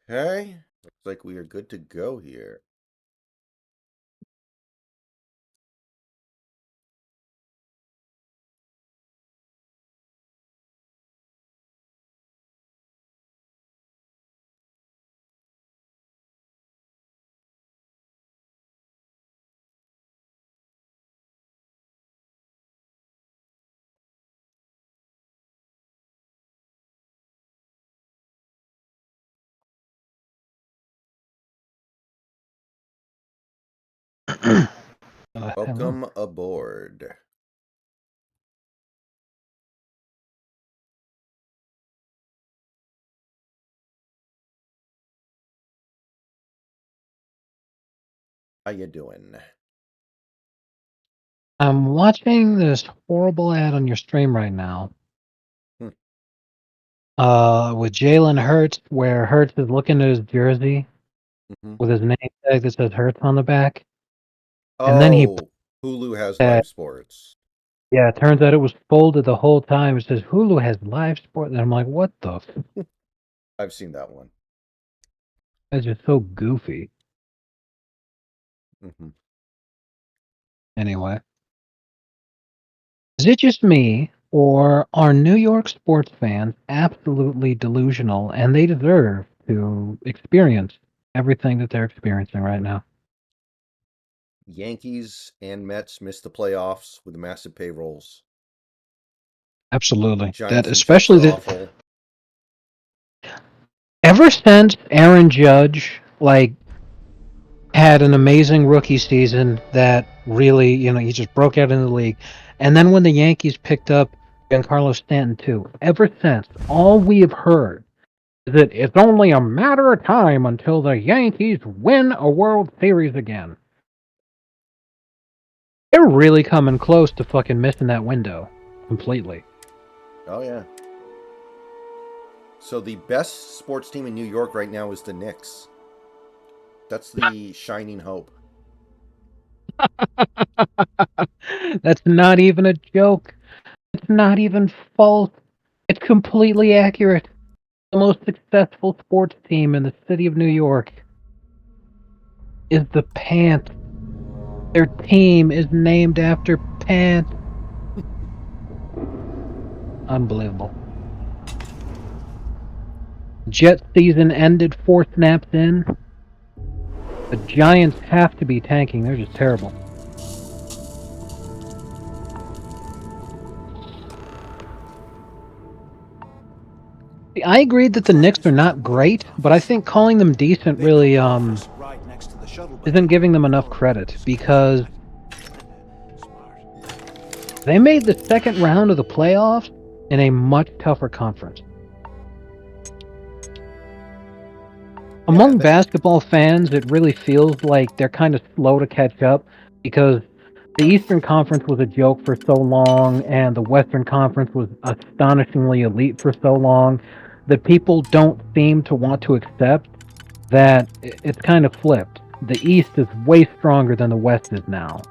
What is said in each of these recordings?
Okay, looks like we are good to go here. Hello. Welcome aboard. How you doing? I'm watching this horrible ad on your stream right now. Hmm. With Jalen Hurts, where Hurts is looking at his jersey Mm-hmm. with his name tag that says Hurts on the back, and then he, Oh, Hulu has live sports. yeah, it turns out it was folded the whole time. It says Hulu has live sport, and I'm like, what the? I've seen that one. That's just so goofy. Mm-hmm. Anyway, is it just me, or are New York sports fans absolutely delusional, and they deserve to experience everything that they're experiencing right now? Yankees and Mets missed the playoffs with massive payrolls. Absolutely. That Giants and Jets especially are that awful. ever since Aaron Judge had an amazing rookie season that really, he just broke out in the league. And then when the Yankees picked up Giancarlo Stanton too, ever since all we have heard is that it's only a matter of time until the Yankees win a World Series again. They're really coming close to fucking missing that window completely. Oh yeah. So the best sports team in New York right now is the Knicks. That's the shining hope. That's not even a joke. It's not even false. It's completely accurate. The most successful sports team in the city of New York is the Pants. Their team is named after Pants. Unbelievable. Jet season ended 4 snaps in. The Giants have to be tanking. They're just terrible. I agree that the Knicks are not great, but I think calling them decent really isn't giving them enough credit because they made the second round of the playoffs in a much tougher conference. Yeah, Among basketball fans, it really feels like they're kind of slow to catch up because the Eastern Conference was a joke for so long and the Western Conference was astonishingly elite for so long that people don't seem to want to accept that it's kind of flipped. The East is way stronger than the West is now.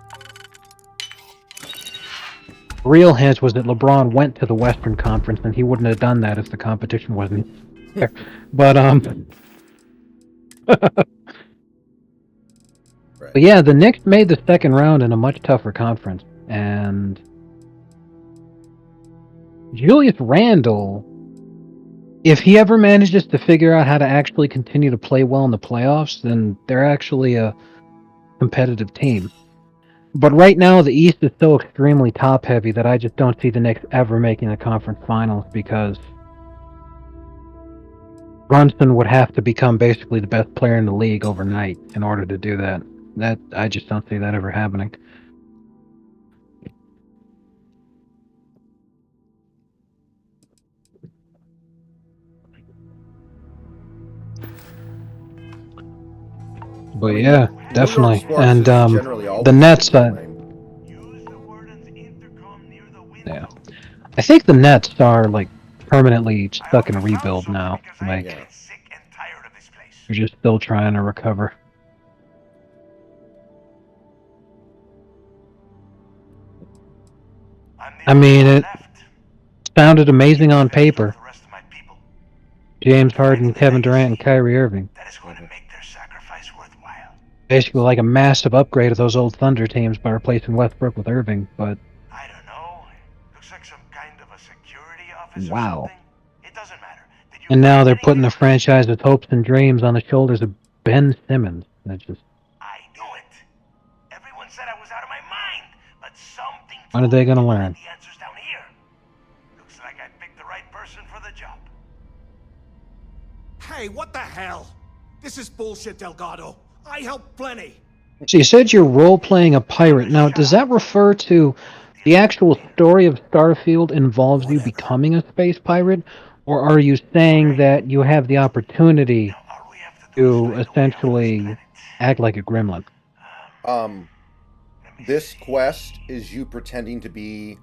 Real hint was that LeBron went to the Western Conference and he wouldn't have done that if the competition wasn't there. But right. But yeah, the Knicks made the second round in a much tougher conference, and Julius Randle, if he ever manages to figure out how to actually continue to play well in the playoffs, then they're actually a competitive team. But right now, the East is so extremely top heavy that I just don't see the Knicks ever making the conference finals because Brunson would have to become basically the best player in the league overnight in order to do that. That I just don't see that ever happening. But I mean, yeah, New York definitely. sports And is generally the always been Nets, booming. yeah, I think the Nets are like permanently stuck in a rebuild now. Like Yeah. they're just still trying to recover. I mean, it sounded amazing on paper. James The kind Harden, of Kevin Durant, and legacy Kyrie Irving. that is going to make their sacrifice worthwhile. Basically, like a massive upgrade of those old Thunder teams by replacing Westbrook with Irving. But I don't know. Looks like some kind of a security office or wow. something. It doesn't matter. Did you And now find they're putting anything? the franchise's hopes and dreams on the shoulders of Ben Simmons. That's just I knew it. Everyone said I was out of my mind, but something when are told they me going to to learn? find the answers down here. Looks like I picked the right person for the job. Hey, what the hell? This is bullshit, Delgado. I help plenty. So you said you're role-playing a pirate. Now, does that refer to the actual story of Starfield involves you Whatever. becoming a space pirate, or are you saying that you have the opportunity Now, all we have to do is to find a way off this essentially planet. act like a gremlin? Let me This see. quest is you pretending to be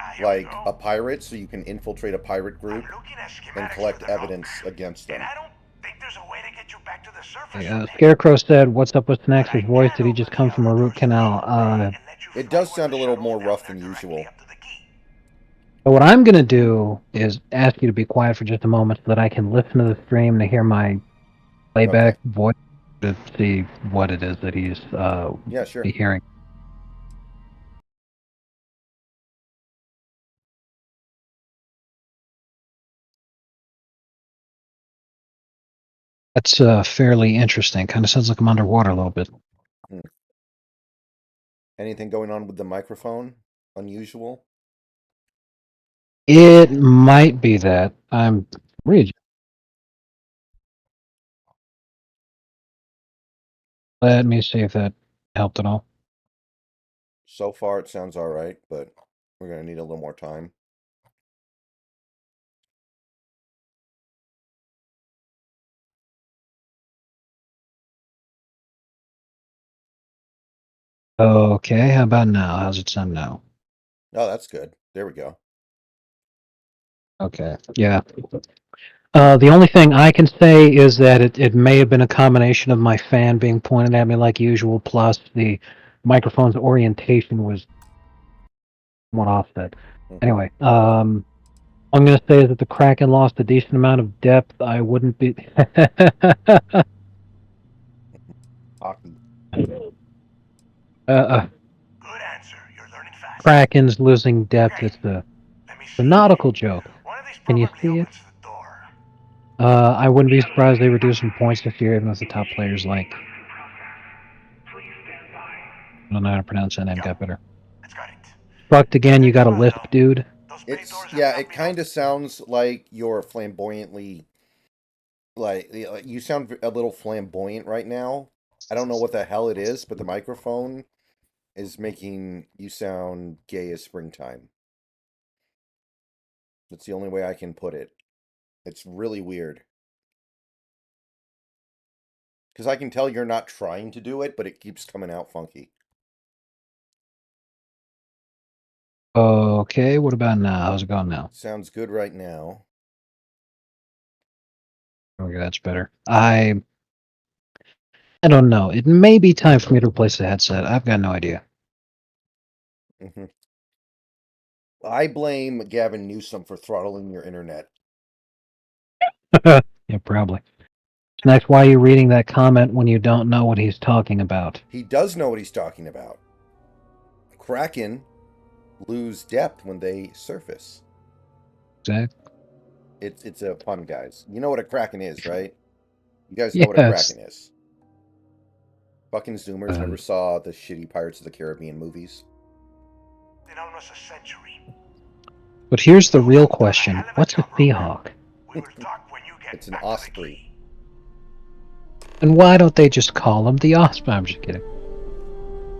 Here we like a go. pirate, so you can infiltrate a pirate group I'm looking at and schematics collect for the evidence rope. against And them. I don't think there's a way to get you back to the surface from there. Scarecrow said, "What's up with But Snacks' I voice? can Did he open just the come from a yellow root doors to the canal?" shop bay and let you It fly does one of sound a the little shuttles more down rough there than directly usual. up to the key. So what I'm gonna do is ask you to be quiet for just a moment so that I can listen to the stream to hear my playback Okay. voice to see what it is that he's Yeah, sure. hearing. That's fairly interesting. Kind of sounds like I'm underwater a little bit. Hmm. Anything going on with the microphone? Unusual? It might be that I'm read. Let me see if that helped at all. So far, it sounds all right, but we're going to need a little more time. Okay, how about now? How's it sound now? Oh, that's good. There we go. Okay, yeah. The only thing I can say is that it may have been a combination of my fan being pointed at me like usual, plus the microphone's orientation was somewhat offset. Mm-hmm. Anyway, I'm gonna say that the Kraken lost a decent amount of depth. I wouldn't be. Hockey. Good answer. You're learning fast. Kraken's losing depth. Okay, It's a let me the see. nautical joke. One of these Can you probably see it? opens the door. I wouldn't be surprised they reduced some points this year, even if the top players like I don't know how to pronounce that name Yep, got better. it's got it. Fucked again. You Good got a job, lisp, though. dude. Those bay It's, doors have yeah, not it been kind of opened. sounds like you're flamboyantly, like, you sound a little flamboyant right now. I don't know what the hell it is, but the microphone is making you sound gay as springtime. That's the only way I can put it. It's really weird. Because I can tell you're not trying to do it, but it keeps coming out funky. Okay, what about now? How's it going now? Sounds good right now. Okay, that's better. I don't know. It may be time for me to replace the headset. I've got no idea. Hmm. I blame Gavin Newsom for throttling your internet. Yeah, probably. Next, why are you reading that comment when you don't know what he's talking about? He does know what he's talking about. Kraken lose depth when they surface. Exactly. It's a pun, guys. You know what a Kraken is, right? You guys know what a Yes. Kraken is. Fucking Zoomers Uh, never saw the shitty Pirates of the Caribbean movies. In almost a century. but here's the real You've done a question. hell of a What's a job, Roper. Seahawk? We will talk when you get It's an back to the osprey. key. And why don't they just call him the Osprey? I'm just kidding.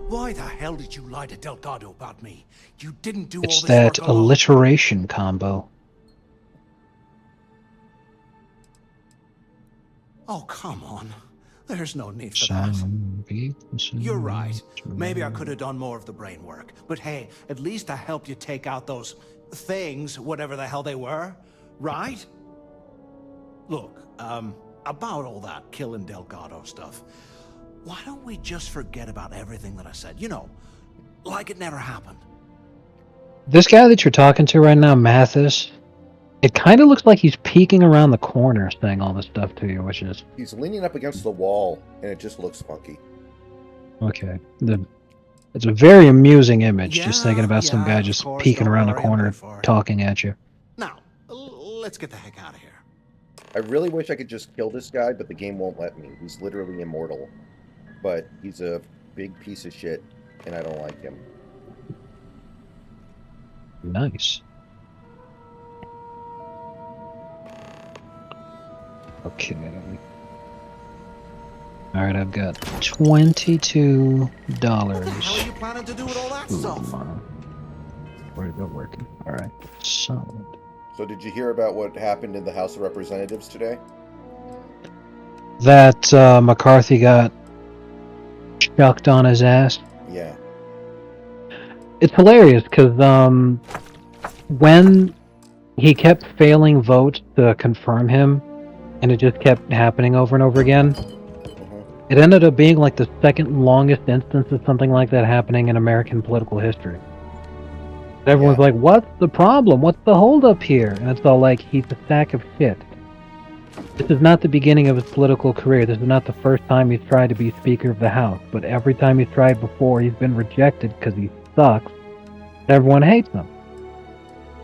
Why the hell did you lie to Delgado about me? You didn't do all It's this work that alone. alliteration combo. Oh, come on. There's no need for that. You're right. Maybe I could have done more of the brain work. But hey, at least I helped you take out those things, whatever the hell they were. Right? Look, about all that killing Delgado stuff, why don't we just forget about everything that I said? You know, like it never happened. This guy that you're talking to right now, Mathis, It kind of looks like he's peeking around the corner saying all this stuff to you, which is... He's leaning up against the wall, and it just looks funky. Okay. It's a very amusing image, just thinking Yeah, about some guy of just course, peeking don't around the worry, I'm corner good for it. talking at you. Now, let's get the heck out of here. I really wish I could just kill this guy, but the game won't let me. He's literally immortal. But he's a big piece of shit, and I don't like him. Nice. Okay. Alright, I've got $22. What the hell are you planning to do with all that stuff? Where'd it go working? Alright, solid. So did you hear about what happened in the House of Representatives today? That McCarthy got chucked on his ass. Yeah. It's hilarious because when he kept failing votes to confirm him, and it just kept happening over and over again, it ended up being like the second longest instance of something like that happening in American political history. Everyone's like, what's the problem? What's the holdup here? And it's all like, he's a sack of shit. This is not the beginning of his political career. This is not the first time he's tried to be Speaker of the House. But every time he's tried before, he's been rejected because he sucks. Everyone hates him.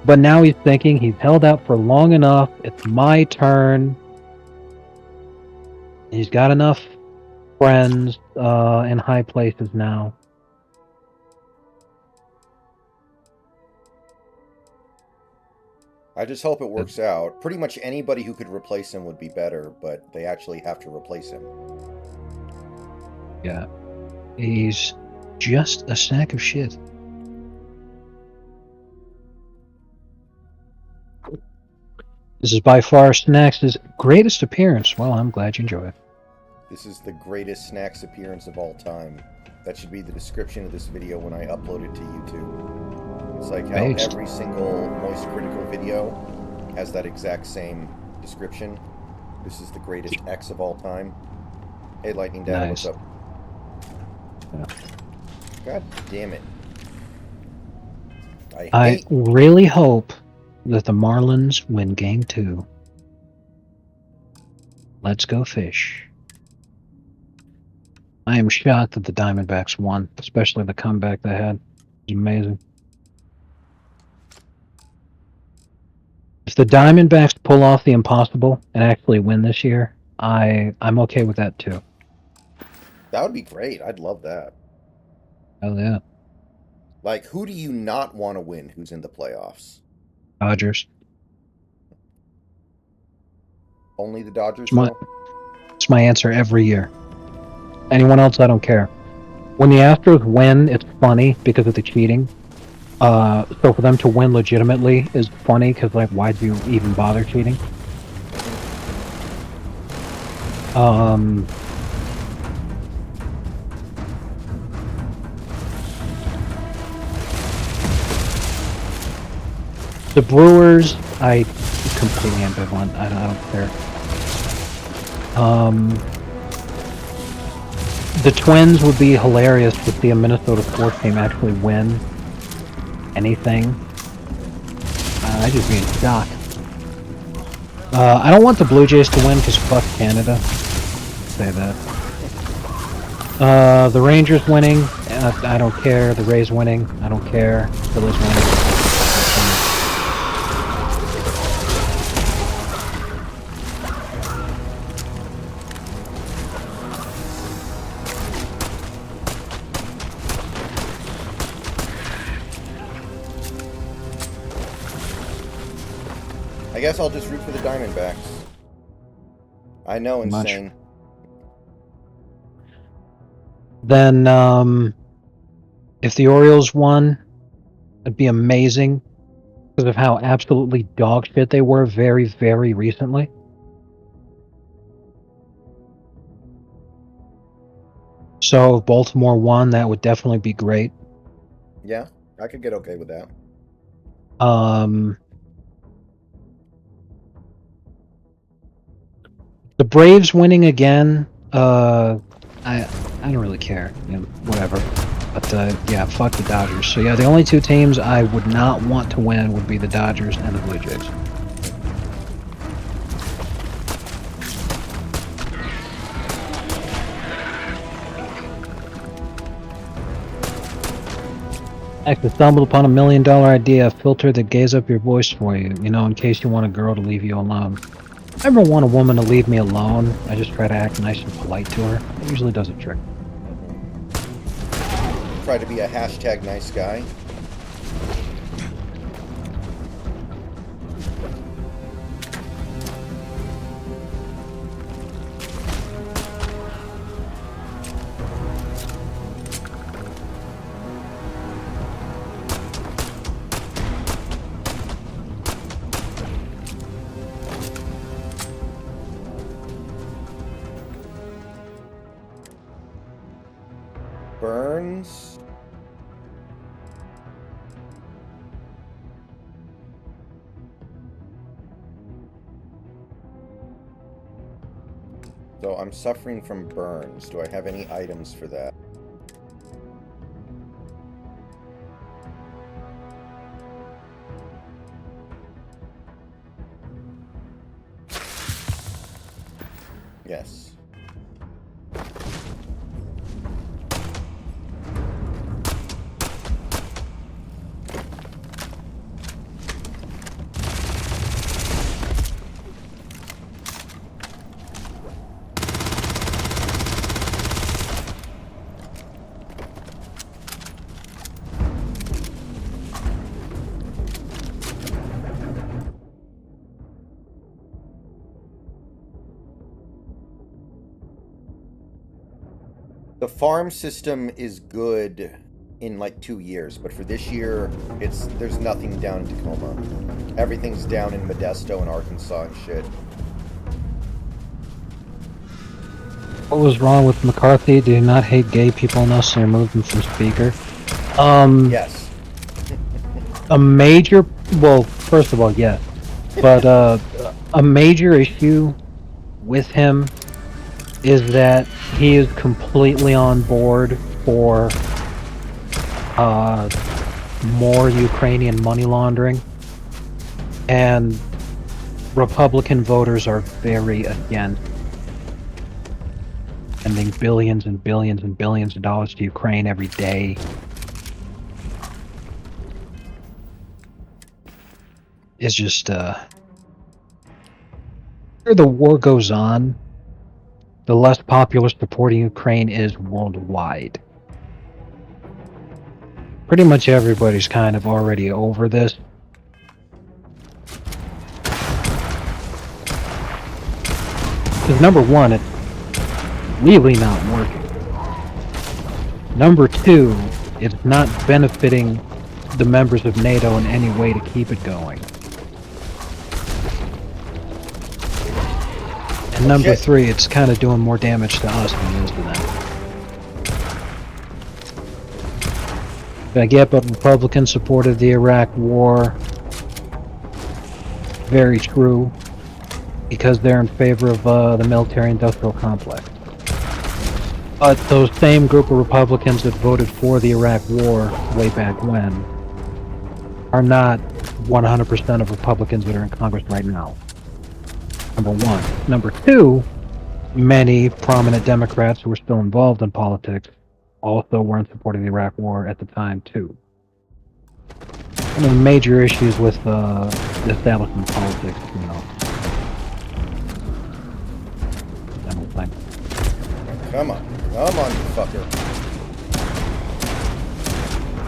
But now he's thinking he's held out for long enough. It's my turn. He's got enough friends in high places now. I just hope it works out. Pretty much anybody who could replace him would be better, but they actually have to replace him. Yeah. He's just a sack of shit. This is by far Snax's greatest appearance. Well, I'm glad you enjoy it. This is the greatest Snacks appearance of all time. That should be the description of this video when I upload it to YouTube. It's like how every single Moist Critical video has that exact same description. This is the greatest X of all time. Hey, Lightning Dad, Nice. what's up? Yeah. God damn it. I really hope that the Marlins win Game 2. Let's go fish. I am shocked that the Diamondbacks won, especially the comeback they had. It was amazing. If the Diamondbacks pull off the impossible and actually win this year, I'm okay with that too. That would be great. I'd love that. Oh yeah. Like, who do you not want to win who's in the playoffs? Dodgers. Only the Dodgers, It's my answer every year. Anyone else, I don't care. When the Astros win, it's funny because of the cheating. So for them to win legitimately is funny because, like, why'd you even bother cheating? The Brewers, I completely ambivalent. I don't care. The Twins would be hilarious to see a Minnesota sports team actually win anything. I'd just be in shock. I don't want the Blue Jays to win because fuck Canada. Say that. The Rangers winning, I don't care. The Rays winning, I don't care. Phillies winning. I guess I'll just root for the Diamondbacks. I know, insane. Then, if the Orioles won, it'd be amazing because of how absolutely dog shit they were very, very recently. So if Baltimore won, that would definitely be great. Yeah, I could get okay with that. The Braves winning again, I don't really care, you know, whatever. But yeah, fuck the Dodgers. So yeah, the only two teams I would not want to win would be the Dodgers and the Blue Jays. Actually stumbled upon $1 million idea, a filter that gaze up your voice for you, you know, in case you want a girl to leave you alone. I never want a woman to leave me alone. I just try to act nice and polite to her. It usually does a trick. Try to be a hashtag nice guy. Burns. So I'm suffering from burns. Do I have any items for that? Yes. The farm system is good in like 2 years, but for this year, there's nothing down in Tacoma. Everything's down in Modesto and Arkansas and shit. What was wrong with McCarthy? Do you not hate gay people enough to remove them from speaker? Yes. A major, well, first of all, yes. But a major issue with him is that he is completely on board for more Ukrainian money laundering, and Republican voters are very against sending billions and billions and billions of dollars to Ukraine every day. It's just the war goes on, the less popular supporting Ukraine is worldwide. Pretty much everybody's kind of already over this. Because number one, it's really not working. Number two, it's not benefiting the members of NATO in any way to keep it going. And number three, it's kind of doing more damage to us than it is to them. I get, but Republicans supported the Iraq War. Very true. Because they're in favor of the military-industrial complex. But those same group of Republicans that voted for the Iraq War way back when are not 100% of Republicans that are in Congress right now. Number one. Number two, many prominent Democrats who were still involved in politics also weren't supporting the Iraq War at the time, too. One of the major issues with the establishment politics, you know. That whole thing. Come on, you fucker.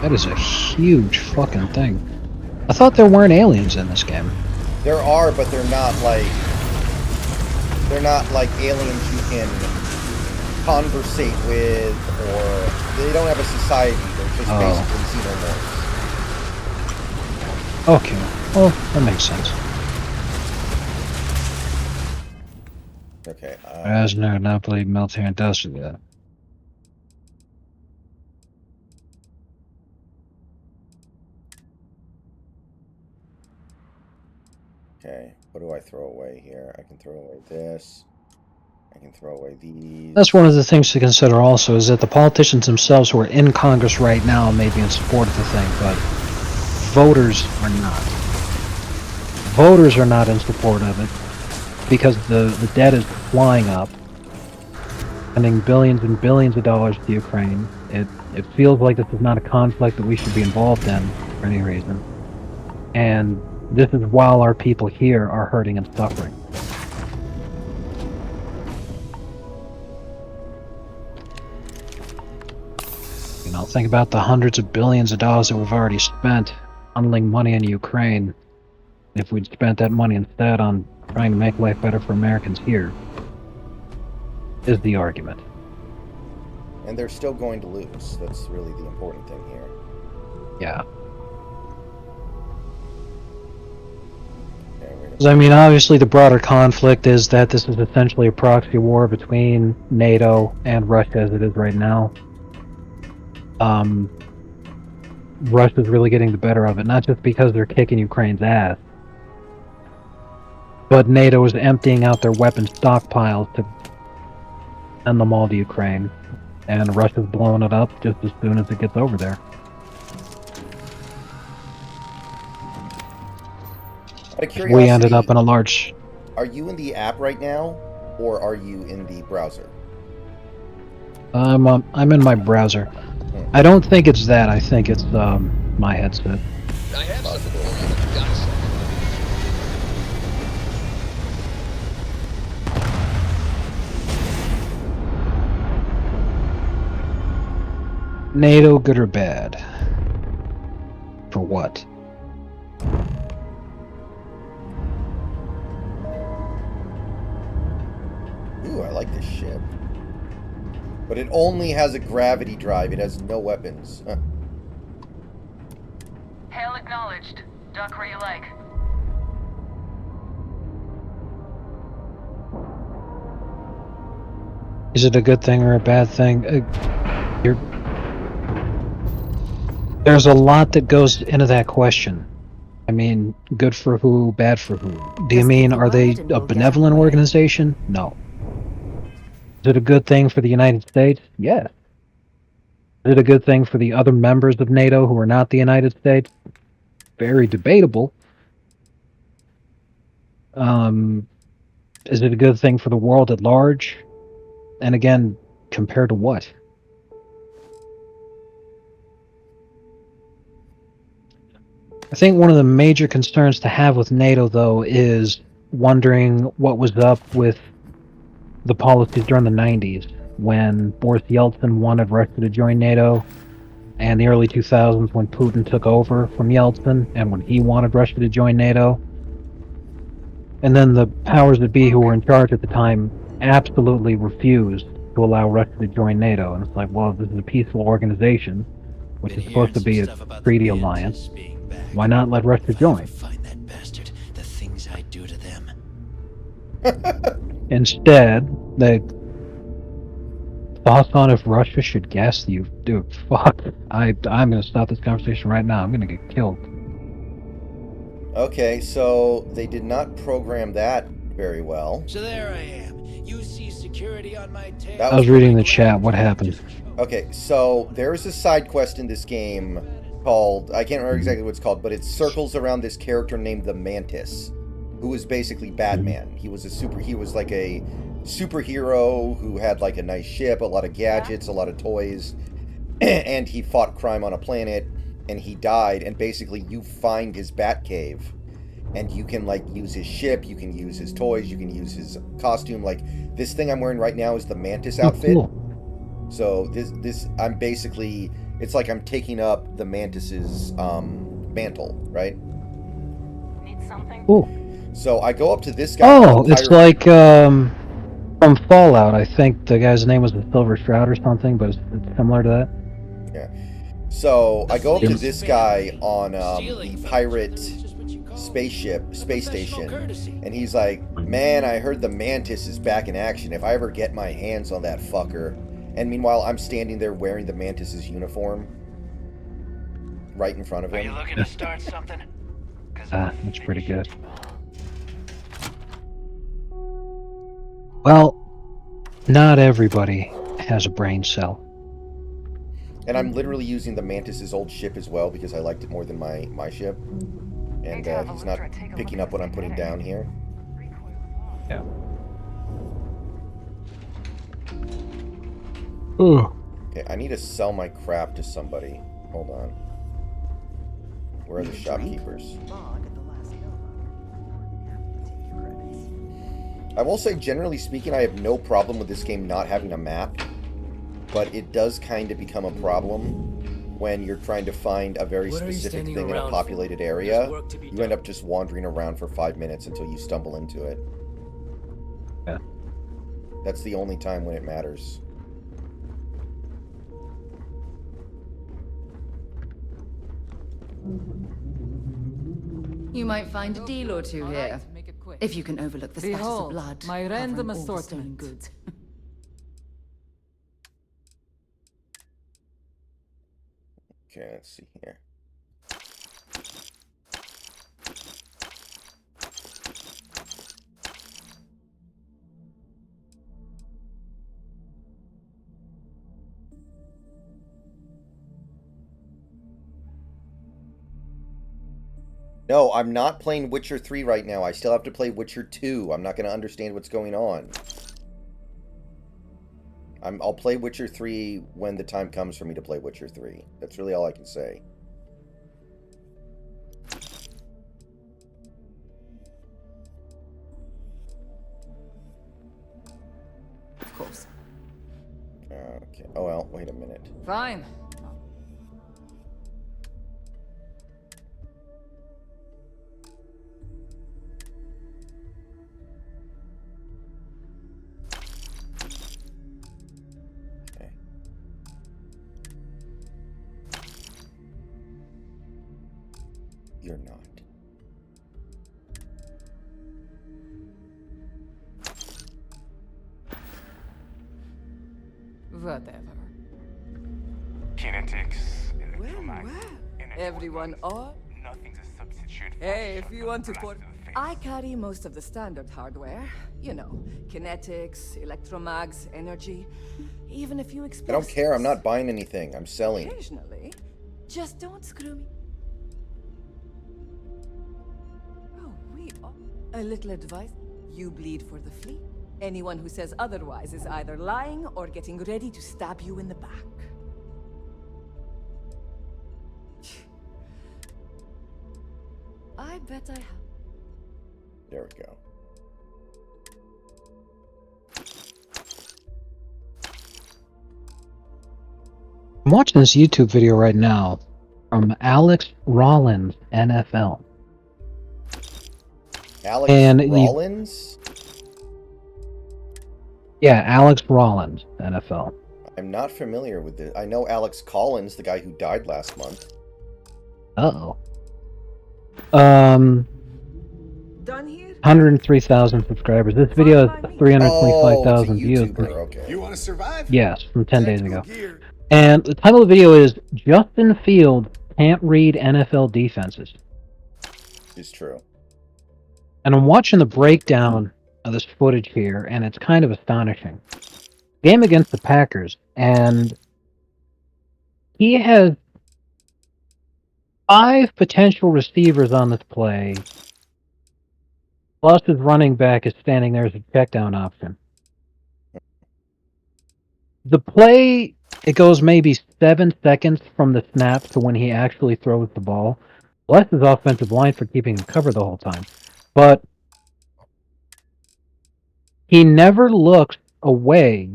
That is a huge fucking thing. I thought there weren't aliens in this game. There are, but they're not like aliens you can conversate with, or they don't have a society. They're just basically xenomorphs. Okay, well, that makes sense. Okay. As no, not believe military industrial yet. Okay, what do I throw away here? I can throw away this. I can throw away these. That's one of the things to consider also, is that the politicians themselves who are in Congress right now may be in support of the thing, but voters are not. Voters are not in support of it because the debt is flying up, sending billions and billions of dollars to Ukraine. It It feels like this is not a conflict that we should be involved in for any reason. And this is while our people here are hurting and suffering. You know, think about the hundreds of billions of dollars that we've already spent funneling money into Ukraine. If we'd spent that money instead on trying to make life better for Americans here, is the argument. And they're still going to lose. That's really the important thing here. Yeah. I mean, obviously the broader conflict is that this is essentially a proxy war between NATO and Russia as it is right now. Russia's really getting the better of it, not just because they're kicking Ukraine's ass, but NATO is emptying out their weapon stockpiles to send them all to Ukraine, and Russia's blowing it up just as soon as it gets over there. Out of curiosity, We ended up in a large... Are you in the app right now, or are you in the browser? I'm in my browser. I don't think it's that. I think it's my headset. I have something for you. Got a second? NATO, good or bad? For what? Ooh, I like this ship. But it only has a gravity drive. It has no weapons. Huh. Hail acknowledged. Dock where you like. Is it a good thing or a bad thing? There's a lot that goes into that question. I mean, good for who, bad for who? Do you mean, are they a benevolent organization? No. Is it a good thing for the United States? Yes. Is it a good thing for the other members of NATO who are not the United States? Very debatable. Is it a good thing for the world at large? And again, compared to what? I think one of the major concerns to have with NATO, though, is wondering what was up with the policies during the 90s when Boris Yeltsin wanted Russia to join NATO, and the early 2000s when Putin took over from Yeltsin and when he wanted Russia to join NATO. And then the powers that be who were in charge at the time absolutely refused to allow Russia to join NATO. And it's like, well, this is a peaceful organization, which is supposed to be a treaty alliance. Why not let Russia join? Find that bastard. The things I do to them. Instead, they thoughts on if Russia should gas you. Dude, fuck. I'm gonna stop this conversation right now. I'm gonna get killed. Okay, so they did not program that very well. So there I am. You see security on my tail. That I was reading the chat. What happened? Okay, so there's a side quest in this game called, I can't remember exactly what it's called, but it circles around this character named the Mantis, who is basically Batman. He was like a superhero who had like a nice ship, a lot of gadgets, a lot of toys, and he fought crime on a planet, and he died, and basically you find his Bat Cave, and you can like use his ship, you can use his toys, you can use his costume. Like this thing I'm wearing right now is the Mantis outfit. Cool. So this I'm basically, it's like I'm taking up the Mantis's mantle, right? Need something? Cool. So I go up to this guy. Oh, it's like from Fallout. I think the guy's name was the Silver Shroud or something, but it's similar to that. Yeah. So I go up to this guy on the pirate space station, and he's like, "Man, I heard the Mantis is back in action. If I ever get my hands on that fucker." And meanwhile, I'm standing there wearing the Mantis's uniform, right in front of him. Are you looking to start something? That's pretty good. Well, not everybody has a brain cell. And I'm literally using the Mantis's old ship as well because I liked it more than my ship. And he's not picking up what I'm putting down here. Yeah. Ooh. Okay, Okay, I need to sell my crap to somebody. Hold on. Where are the shopkeepers? I will say, generally speaking, I have no problem with this game not having a map, but it does kind of become a problem when you're trying to find a very specific thing in a populated area. You end up just wandering around for 5 minutes until you stumble into it. Yeah. That's the only time when it matters. You might find a deal or two here. If you can overlook the splashes of Behold, blood. my random covering all the assortment. stolen goods. Okay, let's see here. No, I'm not playing Witcher 3 right now. I still have to play Witcher 2. I'm not going to understand what's going on. I'll play Witcher 3 when the time comes for me to play Witcher 3. That's really all I can say. Of course. Okay. Oh, well, wait a minute. Fine. Okay. You're not. Whatever. Kinetics, Well, electromagnetic, well. energy Everyone weapons. all? Nothing's a substitute for Hey, a if you shotgun want to blast put... to the face. I carry most of the standard hardware. You know, kinetics, electromags, energy, even a few I explosives. don't care. I'm not buying anything. I'm selling. Occasionally. Just don't screw me. Oh, we are... A little advice. You bleed for the fleet. Anyone who says otherwise is either lying or getting ready to stab you in the back. I bet I have. There we go. I'm watching this YouTube video right now from Alex Rollins, NFL. Alex And Rollins? Yeah, Alex Rollins, NFL. I'm not familiar with this. I know Alex Collins, the guy who died last month. Uh-oh. Done here? 103,000 subscribers. This video has Oh, it's a 325,000 views. YouTuber. Okay. You want to survive? Yes, from 10 days ago. Tactical gear. And the title of the video is Justin Fields Can't Read NFL Defenses. It's true. And I'm watching the breakdown of this footage here, and it's kind of astonishing. Game against the Packers, and he has 5 potential receivers on this play, plus his running back is standing there as a checkdown option. The play, it goes maybe 7 seconds from the snap to when he actually throws the ball. Bless his offensive line for keeping him covered the whole time. But he never looks away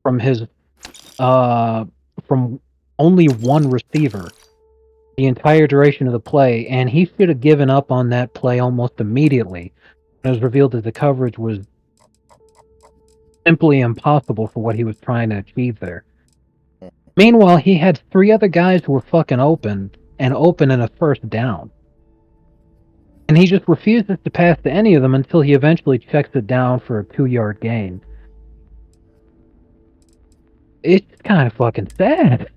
from his from only one receiver the entire duration of the play, and he should have given up on that play almost immediately. It was revealed that the coverage was simply impossible for what he was trying to achieve there. Meanwhile, he had 3 other guys who were fucking open, and open in a first down. And he just refuses to pass to any of them until he eventually checks it down for a 2-yard gain. It's kind of fucking sad.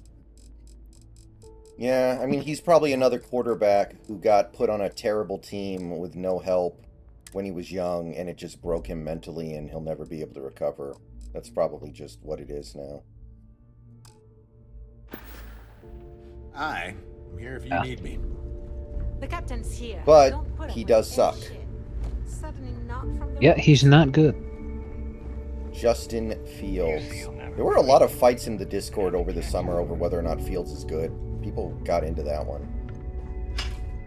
Yeah, I mean, he's probably another quarterback who got put on a terrible team with no help when he was young, and it just broke him mentally, and he'll never be able to recover. That's probably just what it is now. I'm here if you need me. The captain's here. But Don't put up he with does any suck. shit. Certainly not from the Yeah, he's not good. Justin Fields. There were a lot of fights in the Discord over the summer over whether or not Fields is good. People got into that one.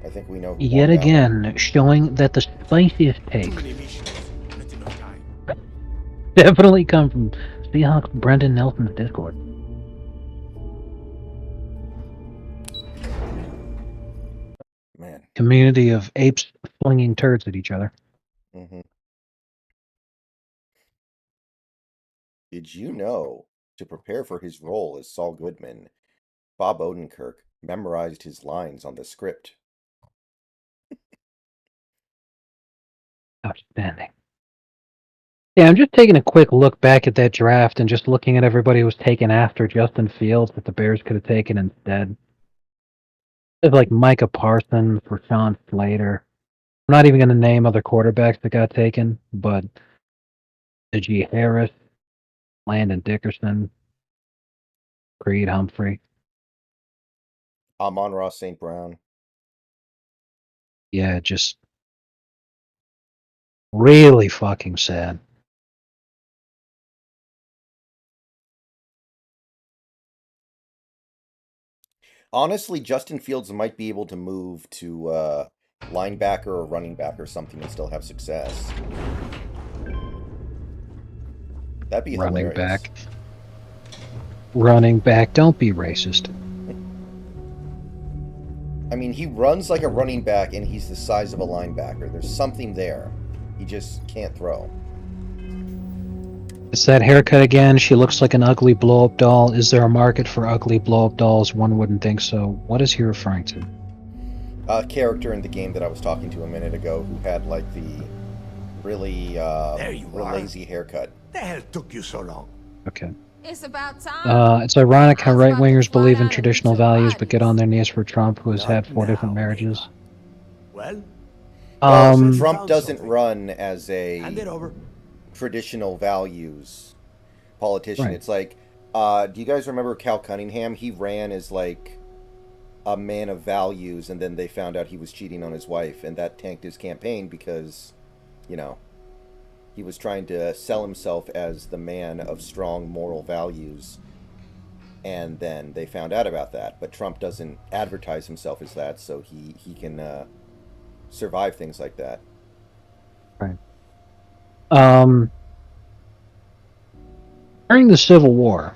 I think we know who Yet won that again, one. showing that the spiciest takes definitely come from Seahawks Brendan Nelson's Discord. Man. Community of apes flinging turds at each other. Mm-hmm. Did you know, to prepare for his role as Saul Goodman, Bob Odenkirk memorized his lines on the script? Outstanding. Yeah, I'm just taking a quick look back at that draft and just looking at everybody who was taken after Justin Fields that the Bears could have taken instead. It's like Micah Parsons, Rashawn Slater. I'm not even going to name other quarterbacks that got taken, but Najee Harris, Landon Dickerson, Creed Humphrey. Amon-Ra St. Brown. Yeah, just really fucking sad. Honestly, Justin Fields might be able to move to linebacker or running back or something and still have success. That'd be Running hilarious. back. Running back. Don't be racist. I mean, he runs like a running back and he's the size of a linebacker. There's something there. He just can't throw. It's that haircut again. She looks like an ugly blow-up doll. Is there a market for ugly blow-up dolls? One wouldn't think so. What is he referring to? A character in the game that I was talking to a minute ago who had like the really lazy haircut. The hell took you so long? Okay. It's about time. It's ironic how right-wingers believe in traditional values but get on their knees for Trump, who has had 4 different marriages. Well, Trump doesn't run as hand it a over. traditional values politician. Right. It's like, do you guys remember Cal Cunningham? He ran as like a man of values, and then they found out he was cheating on his wife, and that tanked his campaign because, you know, he was trying to sell himself as the man of strong moral values, and then they found out about that. But Trump doesn't advertise himself as that, so he can survive things like that. Right. During the Civil War,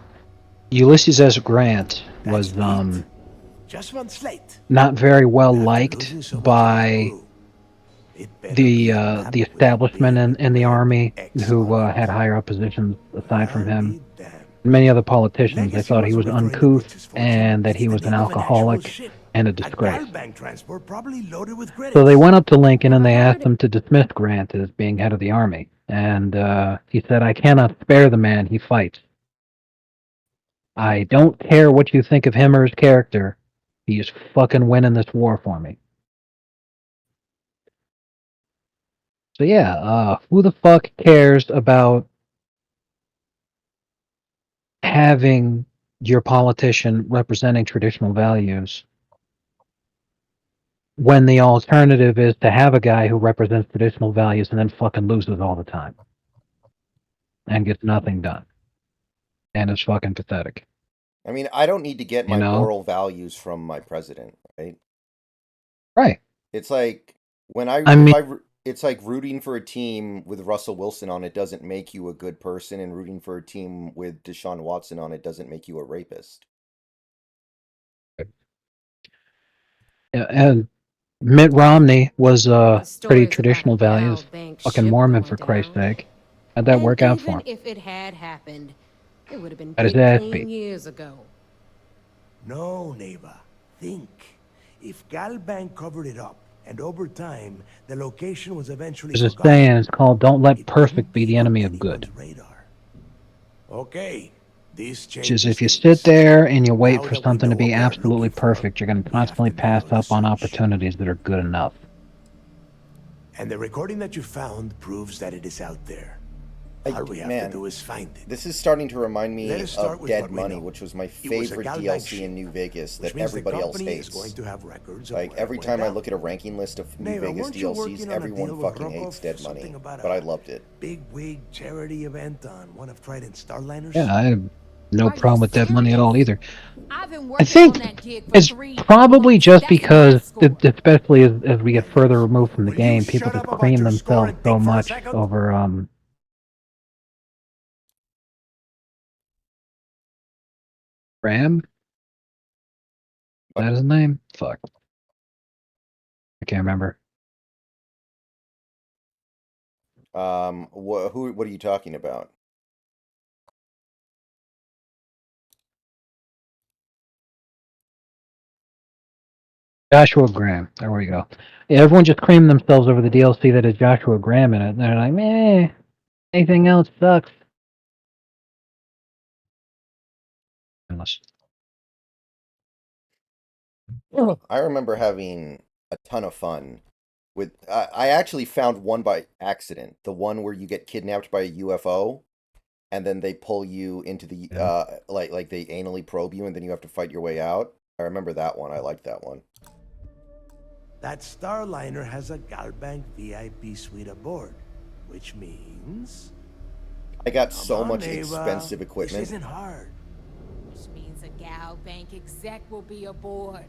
Ulysses S. Grant was Just one slate. not very well After liked losing so much by in Peru, it better be a map the with a establishment big in the red army, X who on it. had higher up positions aside from I'll him. be damned. Many other politicians, they Legacy thought he was referring to uncouth British fortune. and that he It's was the an name of actual alcoholic ship. and a A disgrace. Galbank transport probably loaded with credits. So they went up to Lincoln and they asked him to dismiss Grant as being head of the army. And he said, "I cannot spare the man. He fights. I don't care what you think of him or his character. He's fucking winning this war for me." So yeah, who the fuck cares about having your politician representing traditional values when the alternative is to have a guy who represents traditional values and then fucking loses all the time and gets nothing done and is fucking pathetic? I mean, I don't need to get my moral values from my president, right? Right. It's like it's like rooting for a team with Russell Wilson on it doesn't make you a good person, and rooting for a team with Deshaun Watson on it doesn't make you a rapist. And Mitt Romney was pretty traditional values, fucking Mormon for Christ's sake. How'd that work out for him? If it had happened, it would have been Had his big ass clean beat. years ago. No, neighbor. Think. If Galbank covered it up, and over time, the location was eventually There's a forgotten, saying, it's called "Don't let it perfect wouldn't be the on enemy of good." anyone's radar. Okay, this Which is, changes if you things. sit there and you wait Now for that we something to know be what we are absolutely looking for, perfect, you're going to we have constantly to pass narrow the up on search. opportunities that are good enough. And the recording that you found proves that it is out there. All we have to do is find it. This is starting to remind me Let us start of with Dead what we Money, know. which was my It was a favorite Galbank DLC ship, in New Vegas which that means the everybody else company hates. is going to have records of Like where it every went time I down. look at a ranking list of New Neva, Vegas weren't you DLCs, working on a everyone deal with fucking hates Rokov? Dead Something Money, about but I a loved it. big wig charity event on one of Trident's Starliners? Yeah, I have no Are you problem with Dead Money at serious? all either. I've been I working on think that gig for it's 3 probably months. just That's my because, score. especially as we get further removed from the Will you game, people shut just up about cream your score themselves and so think for a much second? over Graham? Is that his name? Fuck. I can't remember. What are you talking about? Joshua Graham. There we go. Yeah, everyone just creamed themselves over the DLC that has Joshua Graham in it. And they're like, meh, anything else sucks. Unless, I remember having a ton of fun with. I actually found one by accident. The one where you get kidnapped by a UFO, and then they pull you into the like they anally probe you, and then you have to fight your way out. I remember that one. I liked that one. That Starliner has a Galbank VIP suite aboard, which means... I got Come so on, much Neva. expensive equipment. This isn't hard. Which means a Gal Bank exec will be aboard.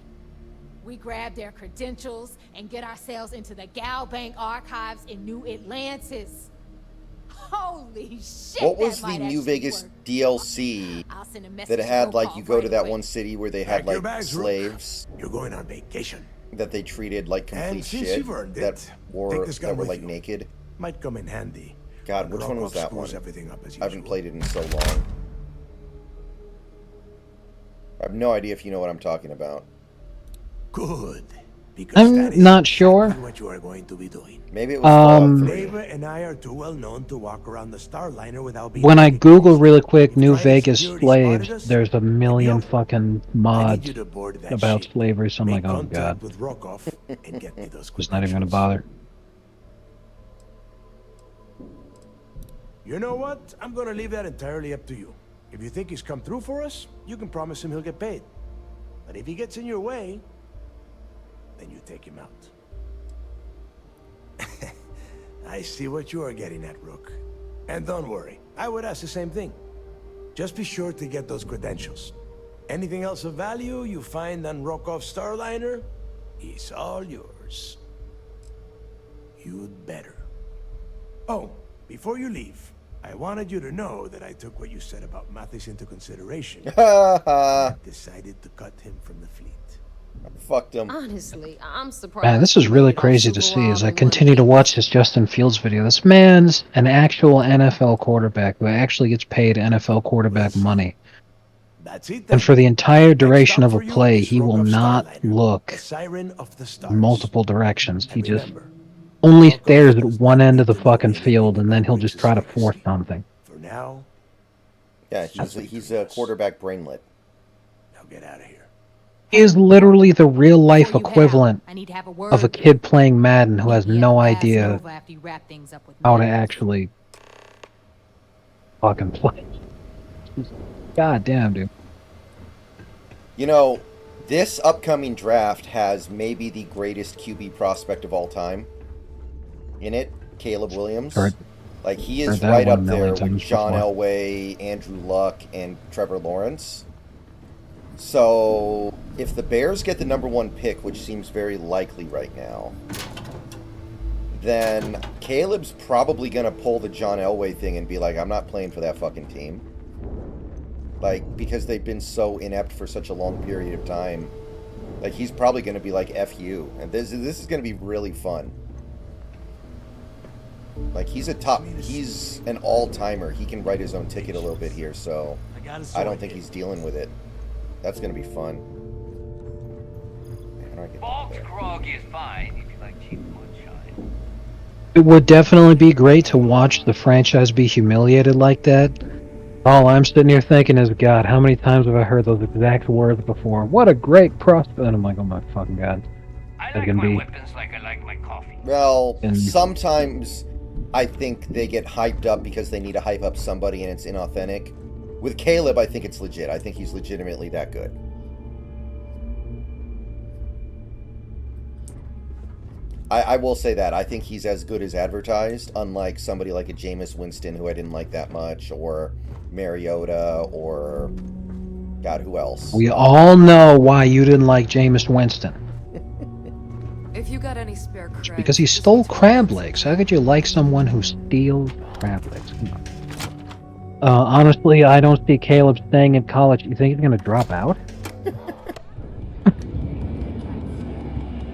We grab their credentials and get ourselves into the Gal Bank archives in New Atlantis. Holy shit! What was that the might New actually Vegas work. DLC I'll send a message that to had like Rokov you go to right that away. one city where they Pack had your like bags, Rook. slaves You're going on vacation. that they treated like And complete since shit you've earned that it, take were this gun with like you. naked? Might come in handy. God, when which one was Rokov that screws one? everything up as I haven't usual. played it in so long. I have no idea if you know what I'm talking about. Good. Because I'm that is not exactly sure. what you are going to be doing. Maybe it was Fallout 3. Neva and I are too well known to walk around the Starliner without being when I Google recognized. really quick If New Trident Vegas security spotted slaves, us, there's a million yo, fucking I need mods you to board that about ship. slavery, so I'm Make like, oh contact god. with Rokov and get me those Just not even gonna credentials. bother. You know what? I'm gonna leave that entirely up to you. If you think he's come through for us, you can promise him he'll get paid. But if he gets in your way, then you take him out. I see what you are getting at, Rook. And don't worry, I would ask the same thing. Just be sure to get those credentials. Anything else of value you find on Rokov's Starliner is all yours. You'd better. Oh, before you leave, I wanted you to know that I took what you said about Mathis into consideration. And decided to cut him from the fleet. Fucked him. Honestly, I'm surprised. Man, this is you really made it off crazy to super see as I in one continue to piece. watch this Justin Fields video. This man's an actual NFL quarterback who actually gets paid NFL quarterback money. That's it then. And for the entire Next duration stop of a for you play, is he will Rokov's not Starliner, look the siren of the stars. in multiple directions. He And just remember, only Rokov stares at does one not end of need the to know fucking anything field, and then about he'll just Riggs' try to force legacy. something. For now, Yeah, just he's between a us. quarterback brainlet. Now get out of here. He is literally the real-life Before you head out, equivalent I need to have a of a word. kid playing Madden who Meet has me at no the Glass idea Nova after you wrap things up with how to Mathis. actually fucking play. God damn, dude. You know, this upcoming draft has maybe the greatest QB prospect of all time in it, Caleb Williams. Heard- Like, he heard is that right one a up million there with times John before. Elway, Andrew Luck, and Trevor Lawrence. So, if the Bears get the #1 pick, which seems very likely right now, then Caleb's probably going to pull the John Elway thing and be like, I'm not playing for that fucking team. Like, because they've been so inept for such a long period of time. Like, he's probably going to be like, F you. And this is going to be really fun. Like, he's an all-timer. He can write his own ticket a little bit here, so I don't think he's dealing with it. That's going to be fun. How do I get False there? grog is fine if you like cheap moonshine. It would definitely be great to watch the franchise be humiliated like that. All I'm sitting here thinking is, God, how many times have I heard those exact words before? What a great prospect! And I'm like, oh my fucking God. I That's like gonna my be... weapons like I like my coffee. Well, And- sometimes I think they get hyped up because they need to hype up somebody and it's inauthentic. With Caleb, I think it's legit. I think he's legitimately that good. I will say that. I think he's as good as advertised, unlike somebody like a Jameis Winston, who I didn't like that much, or Mariota, or... God, who else? We all know why you didn't like Jameis Winston. If you got any spare It's creds, because he this stole one's for crab you. legs. How could you like someone who steals crab legs? Come on. Honestly, I don't see Caleb staying in college. You think he's going to drop out?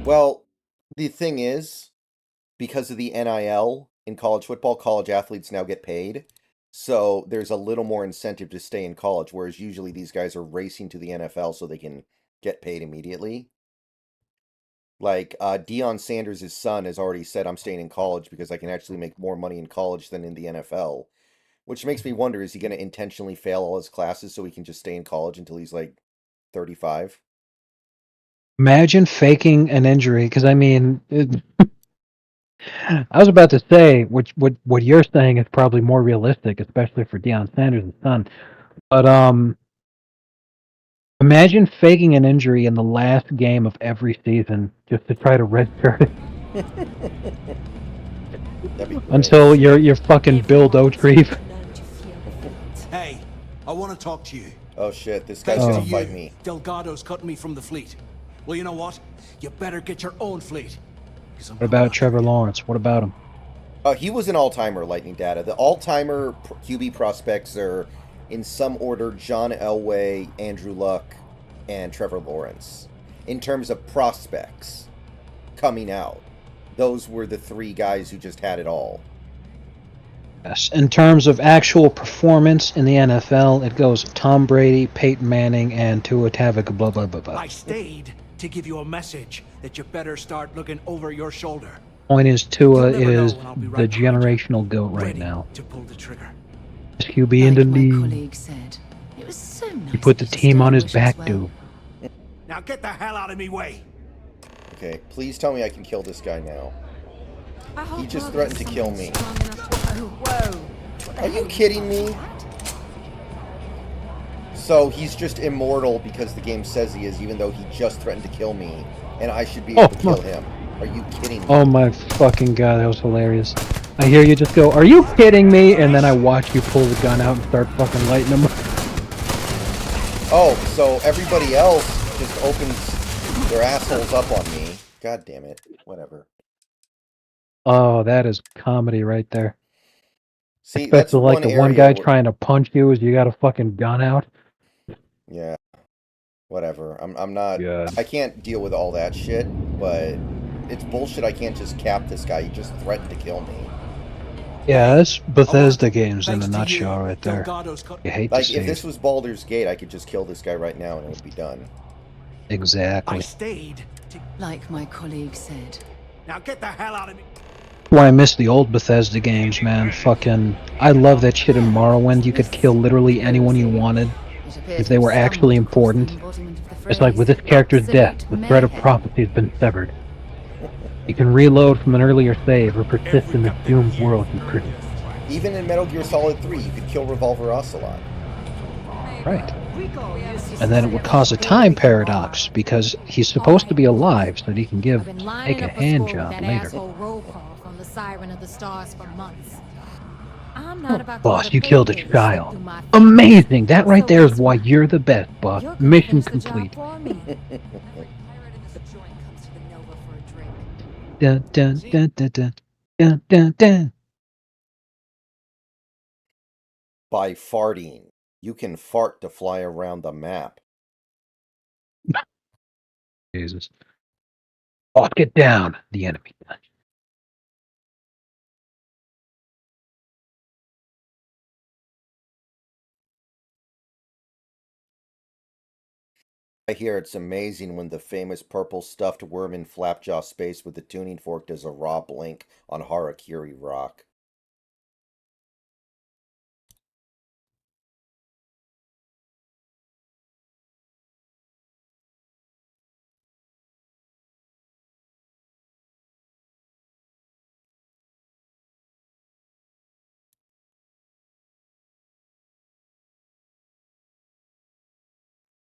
Well, the thing is, because of the NIL in college football, college athletes now get paid. So there's a little more incentive to stay in college, whereas usually these guys are racing to the NFL so they can get paid immediately. Like Deion Sanders' son has already said, I'm staying in college because I can actually make more money in college than in the NFL. Which makes me wonder, is he going to intentionally fail all his classes so he can just stay in college until he's like 35? Imagine faking an injury, because I mean, I was about to say, what you're saying is probably more realistic, especially for Deion Sanders' son. But imagine faking an injury in the last game of every season just to try to redshirt it That'd be great. until you're fucking Bill Dotrieve. Hey, I want to talk to you. Oh shit, this guy's Thanks gonna to fight you, me. Delgado's cutting me from the fleet. Well, you know what? You better get your own fleet. What about Trevor Lawrence? What about him? He was an all-timer, Lightning Data. The all-timer QB prospects are, in some order, John Elway, Andrew Luck, and Trevor Lawrence. In terms of prospects coming out, those were the three guys who just had it all. Yes. In terms of actual performance in the NFL, it goes Tom Brady, Peyton Manning, and Tua Tagovailoa. Blah blah blah blah. I stayed to give you a message that you better start looking over your shoulder. Point is, Tua You'll never know is when I'll be the right behind generational goat right ready now. to pull the trigger. Best QB in the Like my league. colleague said, it was so nice He put the of you to team stay on and his wish us back, well. dude. Now get the hell out of me way. Okay, please tell me I can kill this guy now. He just threatened to kill me. Are you kidding me? So he's just immortal because the game says he is, even though he just threatened to kill me, and I should be able to kill him. Are you kidding me? Oh my fucking god, that was hilarious. I hear you just go, "Are you kidding me?" And then I watch you pull the gun out and start fucking lighting them. Oh, so everybody else just opens their assholes up on me. God damn it. Whatever. Oh, that is comedy right there. See, that's Especially like one the one area guy where... trying to punch you as you got a fucking gun out. Yeah. Whatever. I'm not... God. I can't deal with all that shit, but it's bullshit I can't just cap this guy. He just threatened to kill me. Yeah, that's Bethesda games in a nutshell right there. Delgado's cut. You hate to Like, see if this it. was Baldur's Gate, I could just kill this guy right now and it would be done. I Exactly. stayed to... Like my colleague said. Now get the hell out of me. Why I miss the old Bethesda games, man. Fucking, I love that shit in Morrowind. You could kill literally anyone you wanted It appears if they we've were actually stumbled across the important. embodiment of the It's like with phrase, this character's death, absolute the thread of mayhem. prophecy has been severed. You can reload from an earlier save or persist in this doomed world you created. Even in Metal Gear Solid 3, you could kill Revolver Ocelot. Right. And then it would cause a time paradox because he's supposed to be alive so that he can I've give been Snake lining a up a hand score with job that later. asshole roll call from the Siren of the Stars for months. I'm not about to Boss, let you killed a payday slip child. through my fingers. Amazing! That right So there is guess why what? you're the best, boss. You're gonna Mission finish the job complete. for me. Dun, dun, dun, dun, dun, dun, dun, dun. By farting. You can fart to fly around the map. Jesus. Boss, get down. The enemy. I hear it's amazing when the famous purple stuffed worm in Flapjaw space with the tuning fork does a raw blink on Harakiri Rock.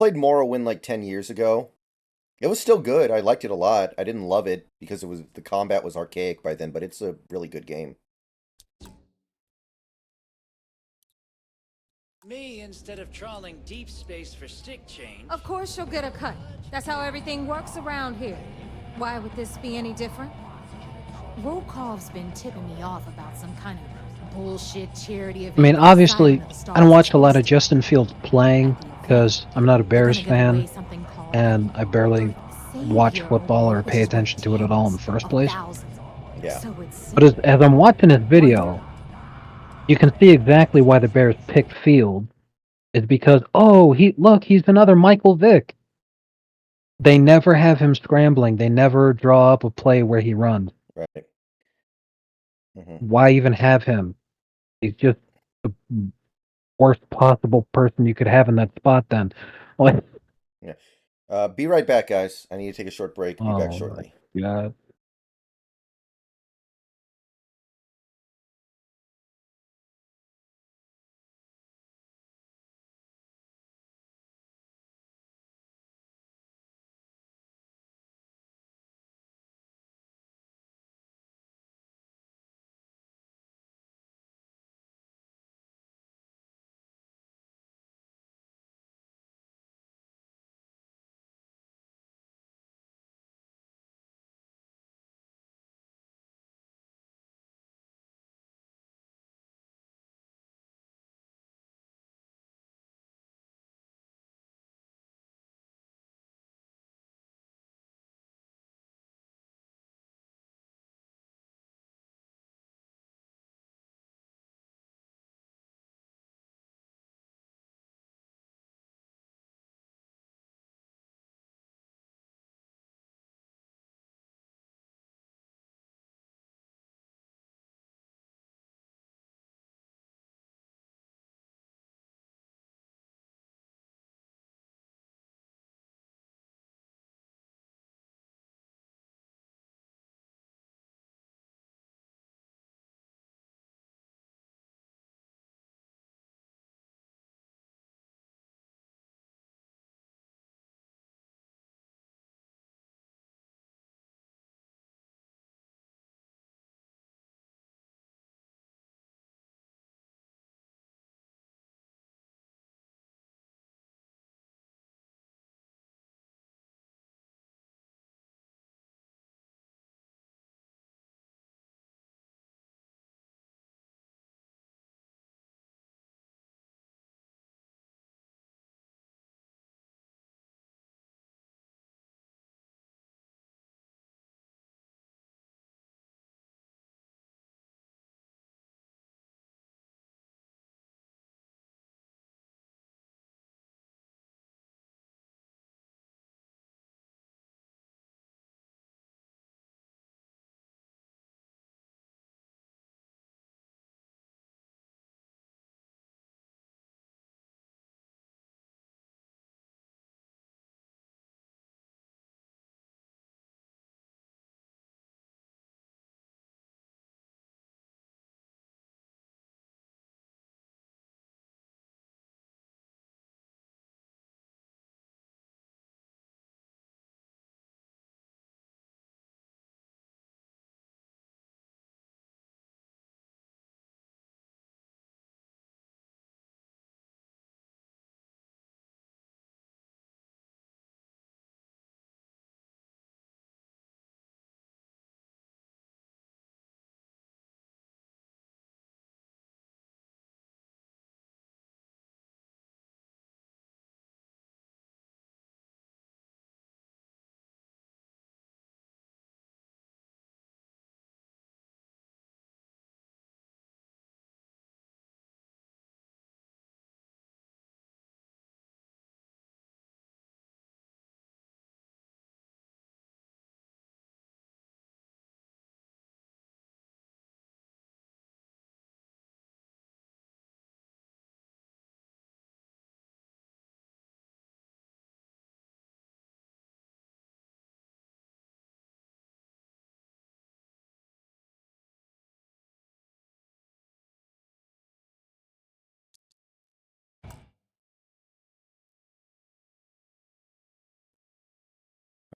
Played Morrowind like 10 years ago. It was still good. I liked it a lot. I didn't love it because the combat was archaic by then, but it's a really good game. Me instead of trawling deep space for stick change. Of course you'll get a cut. That's how everything works around here. Why would this be any different? Volkov's been tipping me off about some kind of bullshit charity event. I mean, obviously, I don't watch a lot of Justin Fields playing because I'm not a Bears fan, and I barely watch football or pay attention to it at all in the first place. Yeah. But as I'm watching this video, you can see exactly why the Bears picked Field. It's because, oh, he's another Michael Vick. They never have him scrambling. They never draw up a play where he runs. Right. Mm-hmm. Why even have him? He's just the worst possible person you could have in that spot then. Like, yeah. Be right back, guys. I need to take a short break. Be back shortly. Yeah.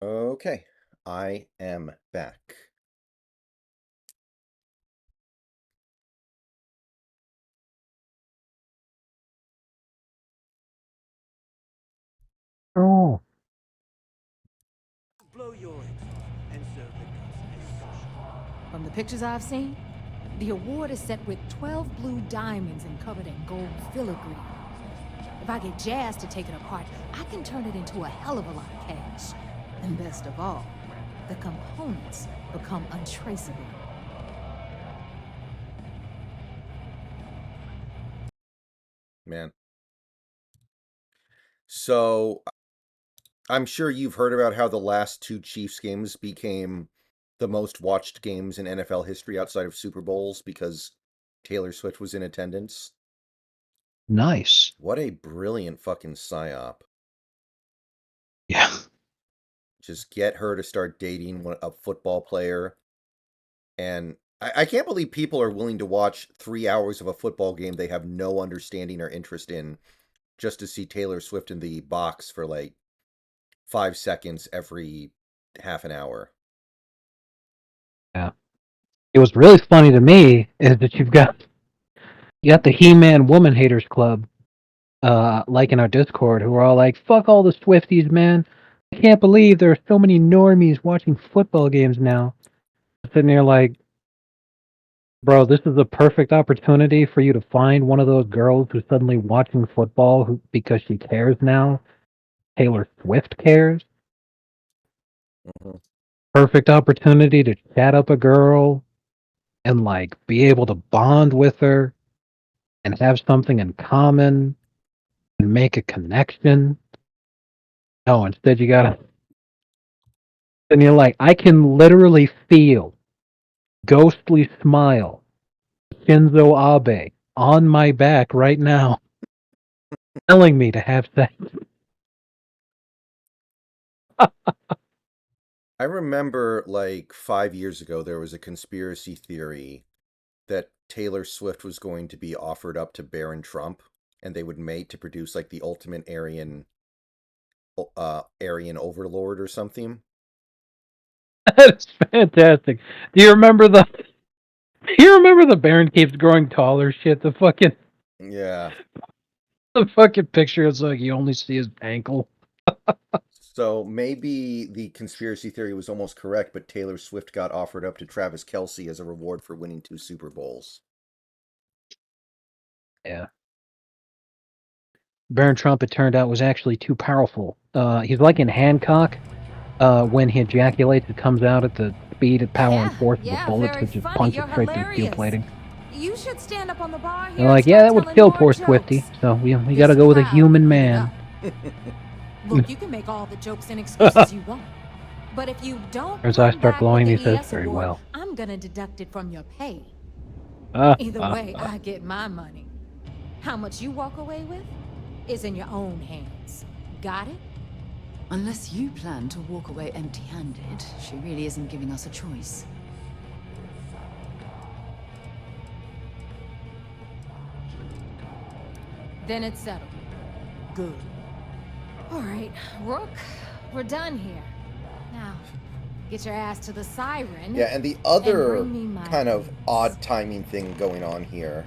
Okay, I am back. Oh. From the pictures I've seen, the award is set with 12 blue diamonds and covered in gold filigree. If I get Jazz to take it apart, I can turn it into a hell of a lot of cash. And best of all, the components become untraceable. Man. So, I'm sure you've heard about how the last two Chiefs games became the most watched games in NFL history outside of Super Bowls because Taylor Swift was in attendance. Nice. What a brilliant fucking psyop. Yeah. Just get her to start dating a football player. And I can't believe people are willing to watch 3 hours of a football game they have no understanding or interest in just to see Taylor Swift in the box for like 5 seconds every half an hour. Yeah. It was really funny to me is that you got the He-Man Woman Haters Club, like in our Discord, who are all like, "Fuck all the Swifties, man! I can't believe there are so many normies watching football games now." Sitting there like, bro, this is a perfect opportunity for you to find one of those girls who's suddenly watching football because she cares now. Taylor Swift cares. Mm-hmm. Perfect opportunity to chat up a girl and like be able to bond with her and have something in common and make a connection. No, instead you gotta. And you're like, I can literally feel ghostly smile Shinzo Abe on my back right now, telling me to have sex. I remember like 5 years ago, there was a conspiracy theory that Taylor Swift was going to be offered up to Baron Trump and they would mate to produce like the ultimate Aryan overlord or something. That's fantastic. Do you remember the? Do you remember the Baron keeps growing taller shit? The fucking Yeah. picture is like you only see his ankle. So maybe the conspiracy theory was almost correct, but Taylor Swift got offered up to Travis Kelce as a reward for winning 2 Super Bowls. Yeah. Baron Trump, it turned out, was actually too powerful. He's like in Hancock. When he ejaculates, it comes out at the speed and power and force of a bullet, which just punches straight through steel plating. You should stand up on the bar here. They're like, yeah, that would kill poor Swifty. So we got to go with a human man. Look, you can make all the jokes and excuses you want, but if you don't, As I start glowing, he says, "Very well." I'm gonna deduct it from your pay. Either way, I get my money. How much you walk away with is in your own hands. Got it? Unless you plan to walk away empty-handed, she really isn't giving us a choice. Then it's settled. Good. All right, Rook, we're done here. Now, get your ass to the siren. Yeah, and the other kind of things. odd timing thing going on here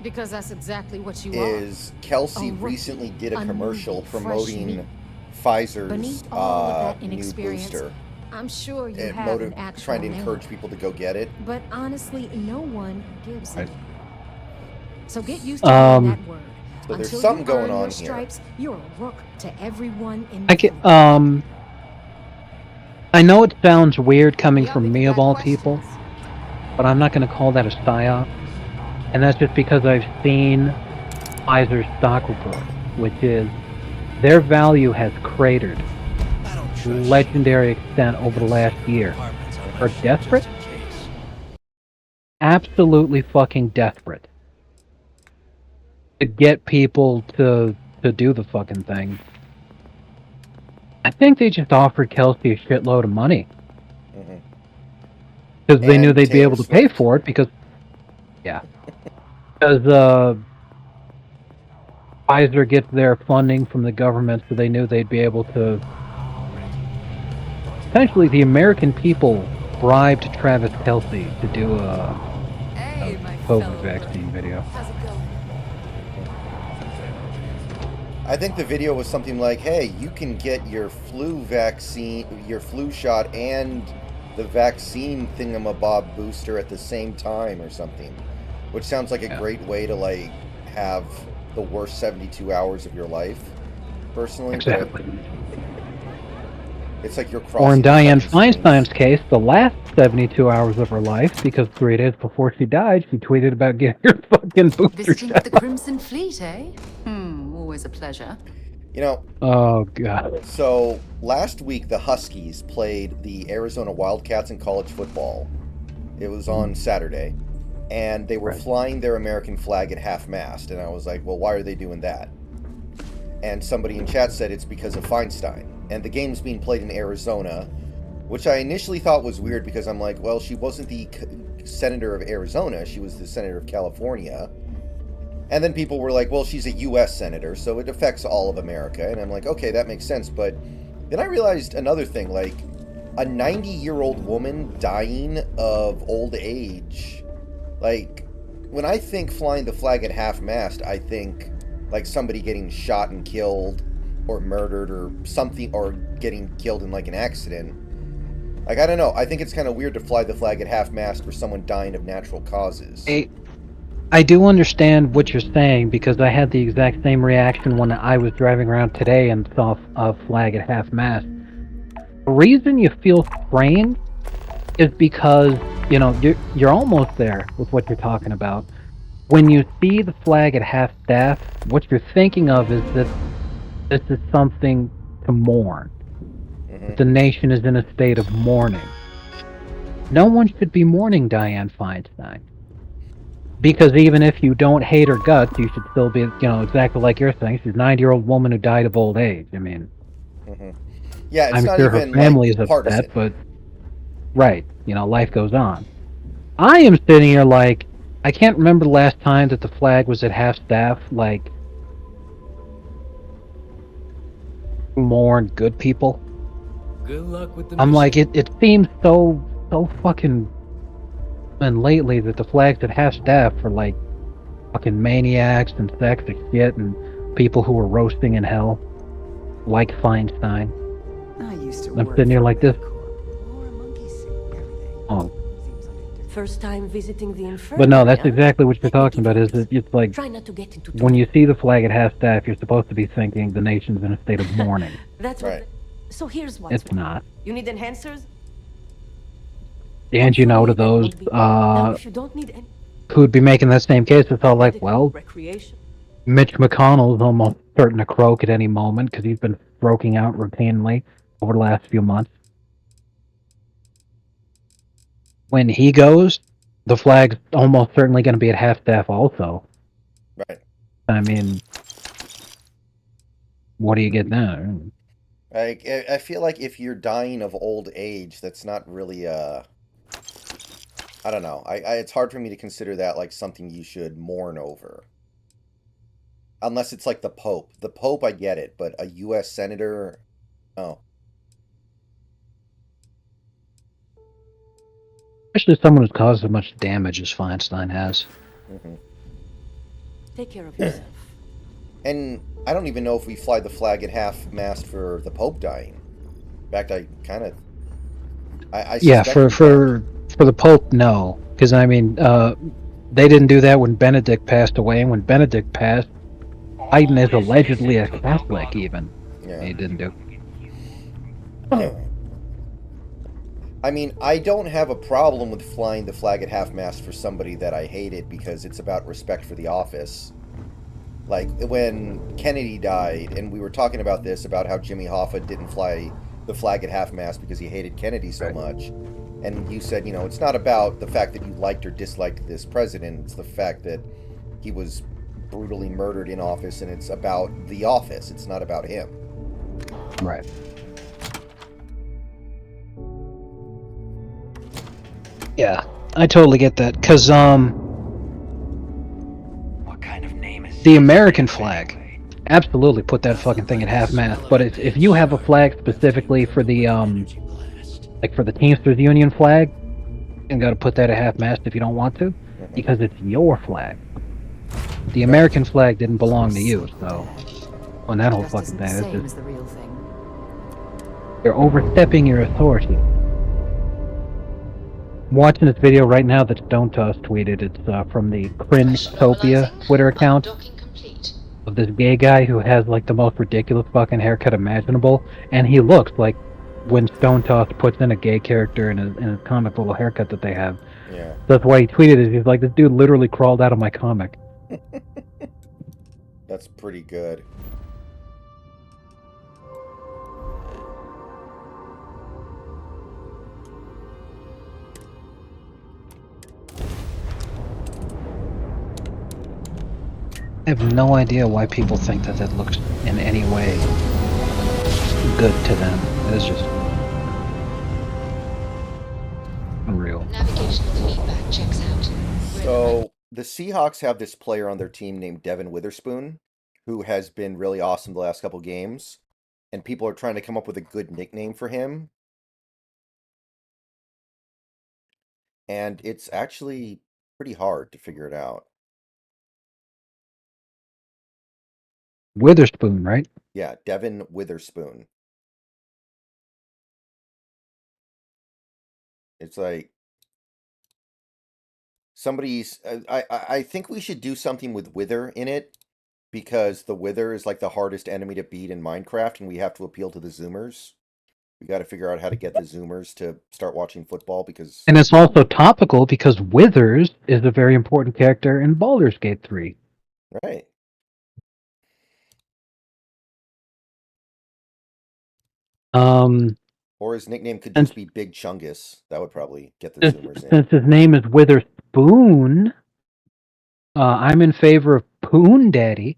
because that's exactly what you is Kelce recently did a commercial promoting Pfizer's new booster. I'm sure you have an actual trying to name, encourage people to go get it. But honestly, no one gives it. So get used to hearing that word. So there's something going on here. Stripes, you're a rook to everyone in the I know it sounds weird coming from me of all people, but I'm not going to call that a psyop. And that's just because I've seen Pfizer's stock report, which is their value has cratered to legendary extent over the last year. Are desperate? Absolutely fucking desperate to get people to do the fucking thing. I think they just offered Kelce a shitload of money. Because they knew they'd be able to pay for it because... Yeah. Because Pfizer gets their funding from the government, so they knew they'd be able to essentially the American people bribed Travis Kelce to do a Hey, my COVID fellow vaccine Earth. video. How's it going? I think the video was something like, "Hey, you can get your flu vaccine, your flu shot, and the vaccine thingamabob booster at the same time," or something, which sounds like a great way to like have the worst 72 hours of your life, personally. Exactly. But it's like you're Or in crossing. Dianne fucking Feinstein's streams. case, the last 72 hours of her life, because 3 days before she died, she tweeted about getting her fucking booster Visiting shot. with the Crimson Fleet, eh? Always a pleasure. You know, Oh, God. so last week the Huskies played the Arizona Wildcats in college football. It was on Saturday, and they were flying their American flag at half-mast, and I was like, well, why are they doing that? And somebody in chat said it's because of Feinstein, and the game's being played in Arizona, which I initially thought was weird because I'm like, well, she wasn't the senator of Arizona, she was the senator of California. And then people were like, well, she's a U.S. senator, so it affects all of America. And I'm like, okay, that makes sense. But then I realized another thing, like a 90-year-old woman dying of old age. Like, when I think flying the flag at half-mast, I think like somebody getting shot and killed or murdered or something, or getting killed in like an accident. Like, I don't know. I think it's kind of weird to fly the flag at half-mast for someone dying of natural causes. I do understand what you're saying, because I had the exact same reaction when I was driving around today and saw a flag at half-mast. The reason you feel strange is because, you know, you're almost there with what you're talking about. When you see the flag at half-staff, what you're thinking of is that this is something to mourn. The nation is in a state of mourning. No one should be mourning Dianne Feinstein. Because even if you don't hate her guts, you should still be, you know, exactly like you're saying. She's a 90-year-old woman who died of old age. I mean, yeah, it's I'm not sure her even family like is partisan. upset, but right, you know, life goes on. I am sitting here like, I can't remember the last time that the flag was at half-staff, like, mourn good people. Good luck with the I'm mission. like, it seems so fucking. And lately, that the flags at half-staff for like fucking maniacs and sexist shit and people who are roasting in hell, like Feinstein. I used to I'm work sitting here for like this. Wore a monkey suit every day. Oh, First time visiting the infirmary. but no, that's huh? exactly what you're talking about. Is that it's like Try not to get into when you see the flag at half-staff, you're supposed to be thinking the nation's in a state of mourning. That's Right. So here's what's It's not. You need enhancers? And you know, to those Now, if you don't need any who'd be making that same case, it's all like, well, recreation. Mitch McConnell's almost starting to croak at any moment because he's been stroking out routinely over the last few months. When he goes, the flag's almost certainly going to be at half-staff also. Right. I mean, what do you get there? I feel like if you're dying of old age, that's not really I don't know. It's hard for me to consider that like something you should mourn over. Unless it's like the Pope. The Pope, I get it, but a U.S. senator, no. Especially someone who's caused as much damage as Feinstein has. Take care of yourself. And I don't even know if we fly the flag at half-mast for the Pope dying. In fact, I kind of... I Yeah, suspect for the Pope, no. Because, I mean, they didn't do that when Benedict passed away, and when Benedict passed, Biden is allegedly a Catholic, even. Yeah. He didn't do. I mean, I don't have a problem with flying the flag at half-mast for somebody that I hated because it's about respect for the office. Like, when Kennedy died, and we were talking about this, about how Jimmy Hoffa didn't fly the flag at half-mast because he hated Kennedy so much. And you said, you know, it's not about the fact that you liked or disliked this president, it's the fact that he was brutally murdered in office, and it's about the office, it's not about him. Right. Yeah, I totally get that. Because, What kind of name is the American flag, absolutely put that fucking thing at half-mast. But if you have a flag specifically for the, Like for the Teamsters Union flag, you got to put that at half-mast if you don't want to, Mhm. because it's your flag. The Right. American flag didn't belong to you, so on that whole Just fucking isn't the thing, it's same just as the real thing. you're overstepping your authority. I'm watching this video right now that Stone Toss tweeted. It's from the Cringe-topia Twitter account of this gay guy who has like the most ridiculous fucking haircut imaginable, and he looks like when Stone Toss puts in a gay character in his comic little haircut that they have. Yeah. That's why he tweeted it. He's like, this dude literally crawled out of my comic. That's pretty good. I have no idea why people think that that looks in any way good to them. It is just unreal. Navigational feedback checks out. So the Seahawks have this player on their team named Devin Witherspoon, who has been really awesome the last couple games, and people are trying to come up with a good nickname for him. And it's actually pretty hard to figure it out. Witherspoon, right? Yeah, Devin Witherspoon. It's like somebody's. I think we should do something with Wither in it, because the Wither is like the hardest enemy to beat in Minecraft, and we have to appeal to the Zoomers. We got to figure out how to get the Zoomers to start watching football, because And it's also topical because Withers is a very important character in Baldur's Gate 3. right. Or his nickname could just be Big Chungus. That would probably get the Zoomers in. Since his name is Witherspoon, I'm in favor of Poon Daddy.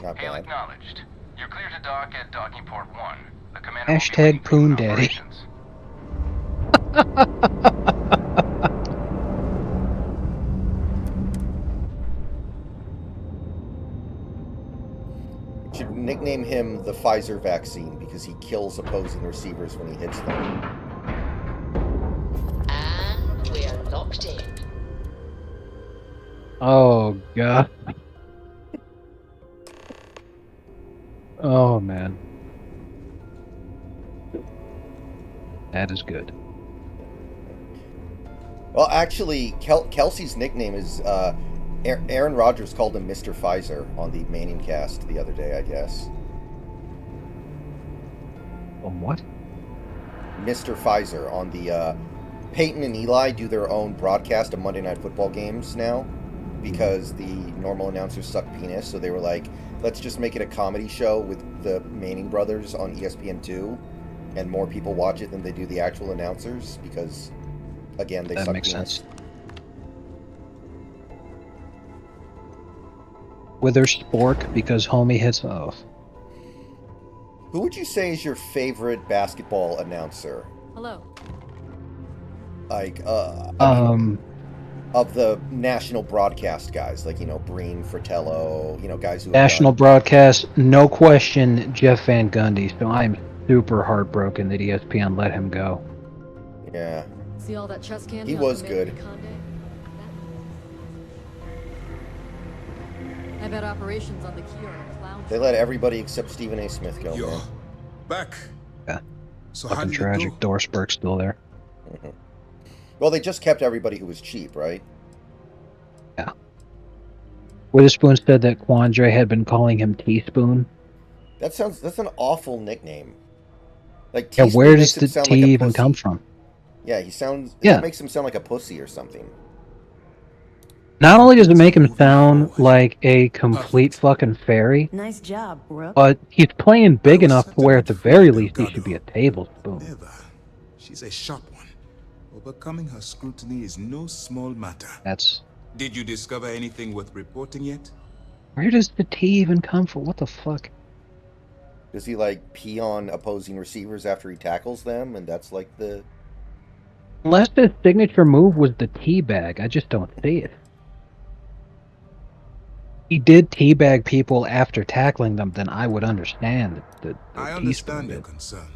Not Hail bad. acknowledged. You're clear to dock at docking port 1. The commander will be Hashtag waiting for you in Poon Daddy. operations. Should nickname him the Pfizer vaccine because he kills opposing receivers when he hits them. And we're locked in. Oh, God. Oh, man. That is good. Well, actually, Kelsey's nickname is Aaron Rodgers called him Mr. Pfizer on the Manning cast the other day, I guess. On what? Mr. Pfizer on the Peyton and Eli do their own broadcast of Monday Night Football games now because the normal announcers suck penis. So they were like, let's just make it a comedy show with the Manning brothers on ESPN2, and more people watch it than they do the actual announcers because, again, they That suck makes penis. sense. Wither Spork because homie hits off. Who would you say is your favorite basketball announcer? Hello. Like, of the national broadcast guys, like, Breen, Fratello, guys who have National done... broadcast, no question, Jeff Van Gundy. So I'm super heartbroken that ESPN let him go. Yeah. See all that chest candy? He on was Commander good. Conde? I bet operations on the key are a clown. They let everybody except Stephen A. Smith go, man. Back. Yeah. So how Fucking did it tragic. go? Dorsberg's still there. Mhm. Well, they just kept everybody who was cheap, right? Yeah. Witherspoon said that Quandre had been calling him Teaspoon. That's an awful nickname. Like, Yeah, Teaspoon where makes does him the sound T like a even pussy. come from? Yeah, that Yeah. makes him sound like a pussy or something. Not only does it make him sound like a complete fucking fairy, Nice job, Brooke. but he's playing big enough to where at the very least he should be a tablespoon. Never. She's a sharp one. Overcoming her scrutiny is no small matter. That's... Did you discover anything worth reporting yet? Where does the T even come from? What the fuck? Does he, like, pee on opposing receivers after he tackles them, and that's, like, the... Unless his signature move was the tea bag, I just don't see it. he did teabag people after tackling them, then I would understand the I teaspoon understand your bit. concern,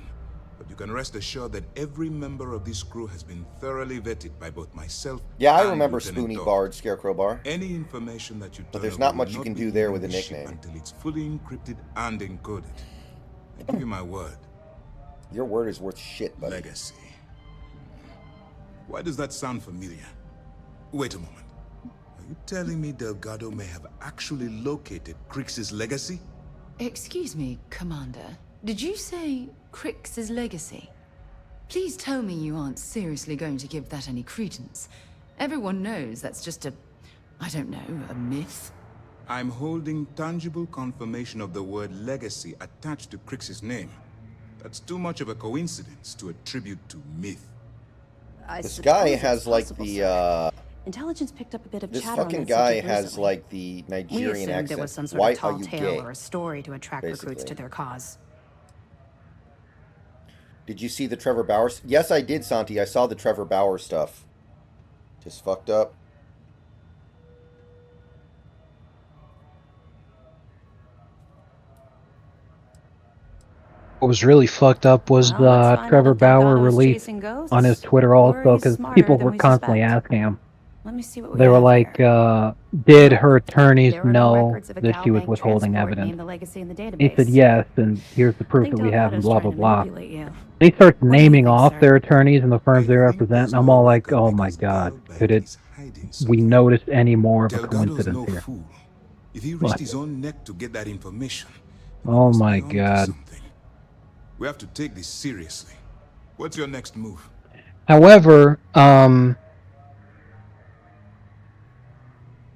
but you can rest assured that every member of this crew has been thoroughly vetted by both myself Yeah, I and remember Lieutenant Spoony Dog. Bard, Scarecrow Bar. Any information that you But turn there's over not will much you not can be do there leaving with a the ship nickname. until it's fully encrypted and encoded. I give you my word. Your word is worth shit, buddy. Legacy. Why does that sound familiar? Wait a moment. Are you telling me Delgado may have actually located Crix's legacy? Excuse me, Commander. Did you say Crix's legacy? Please tell me you aren't seriously going to give that any credence. Everyone knows that's just I don't know, a myth. I'm holding tangible confirmation of the word legacy attached to Crix's name. That's too much of a coincidence to attribute to myth. This guy has like the Intelligence picked up a bit of this chatter on fucking that guy subject has recently. like the We Nigerian assumed it was accent. some sort Why of are tall you tale gay? or a story to attract recruits Basically. to their cause. Did you see the Trevor Bauer? Yes, I did, Santi. I saw the Trevor Bauer stuff. Just fucked up. What was really fucked up was Well, let's find out Trevor if Bauer Delgado's released chasing ghosts, on his Twitter or also, he's because smarter people than were we constantly suspect. asking him. Let me see what we They were have like, here. did Nope. her attorneys There are no know records of a that she was Galbank withholding transport evidence? named the legacy in the database. He said yes, and here's the I proof think that we have, and Delgado's blah, trying blah, to blah. manipulate you. They start What do you naming think, off sir? their attorneys and the firms I they think represent, there's and I'm no all like, record oh my because god, Galbank could it is hiding we something. notice any more of a Delgado's coincidence no here? fool. If he risked What? his own neck to get that information, then he Oh must my be onto god. something. We have to take this seriously. What's your next move? However,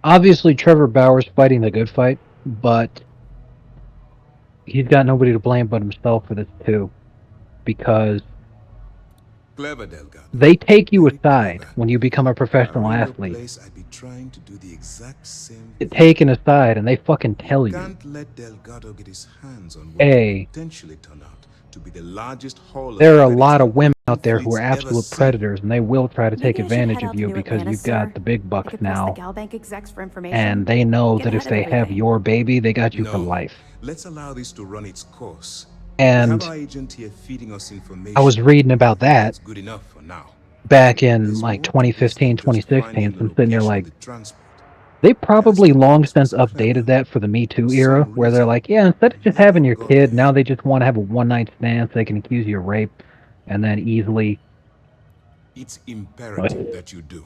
obviously Trevor Bauer's fighting the good fight, but he's got nobody to blame but himself for this too, because Clever, Delgado. they take you Very aside clever. when you become a If I professional were in your athlete. place, I'd be trying to do the exact same Get thing. taken aside and they fucking You tell you, can't let Delgado get his hands on what A, could potentially turn out to be the largest haul of there are a credits lot the of women out Ocean there who Fleet's are ever absolute seen. predators, and they will try to take Maybe I should advantage head of out to you New because Atlantis, you've got sir. the big I bucks could press the now, Galbank execs for information. and they know Get that ahead if of they have everything. your baby, they got you for No, life. let's allow this to run its course. We And have our agent here feeding us information. I was reading about I think that that's good enough for now. back in There's like more to this 2015, than just 2016, finding the so I'm sitting there location like, of the transport. they It has probably to be long just since as clever. updated that for the Me Too For era, some where they're reason, like, yeah, instead of I just never having your got kid, there. now they just want to have a one-night stand so they can accuse you of rape and then easily It's imperative that you do.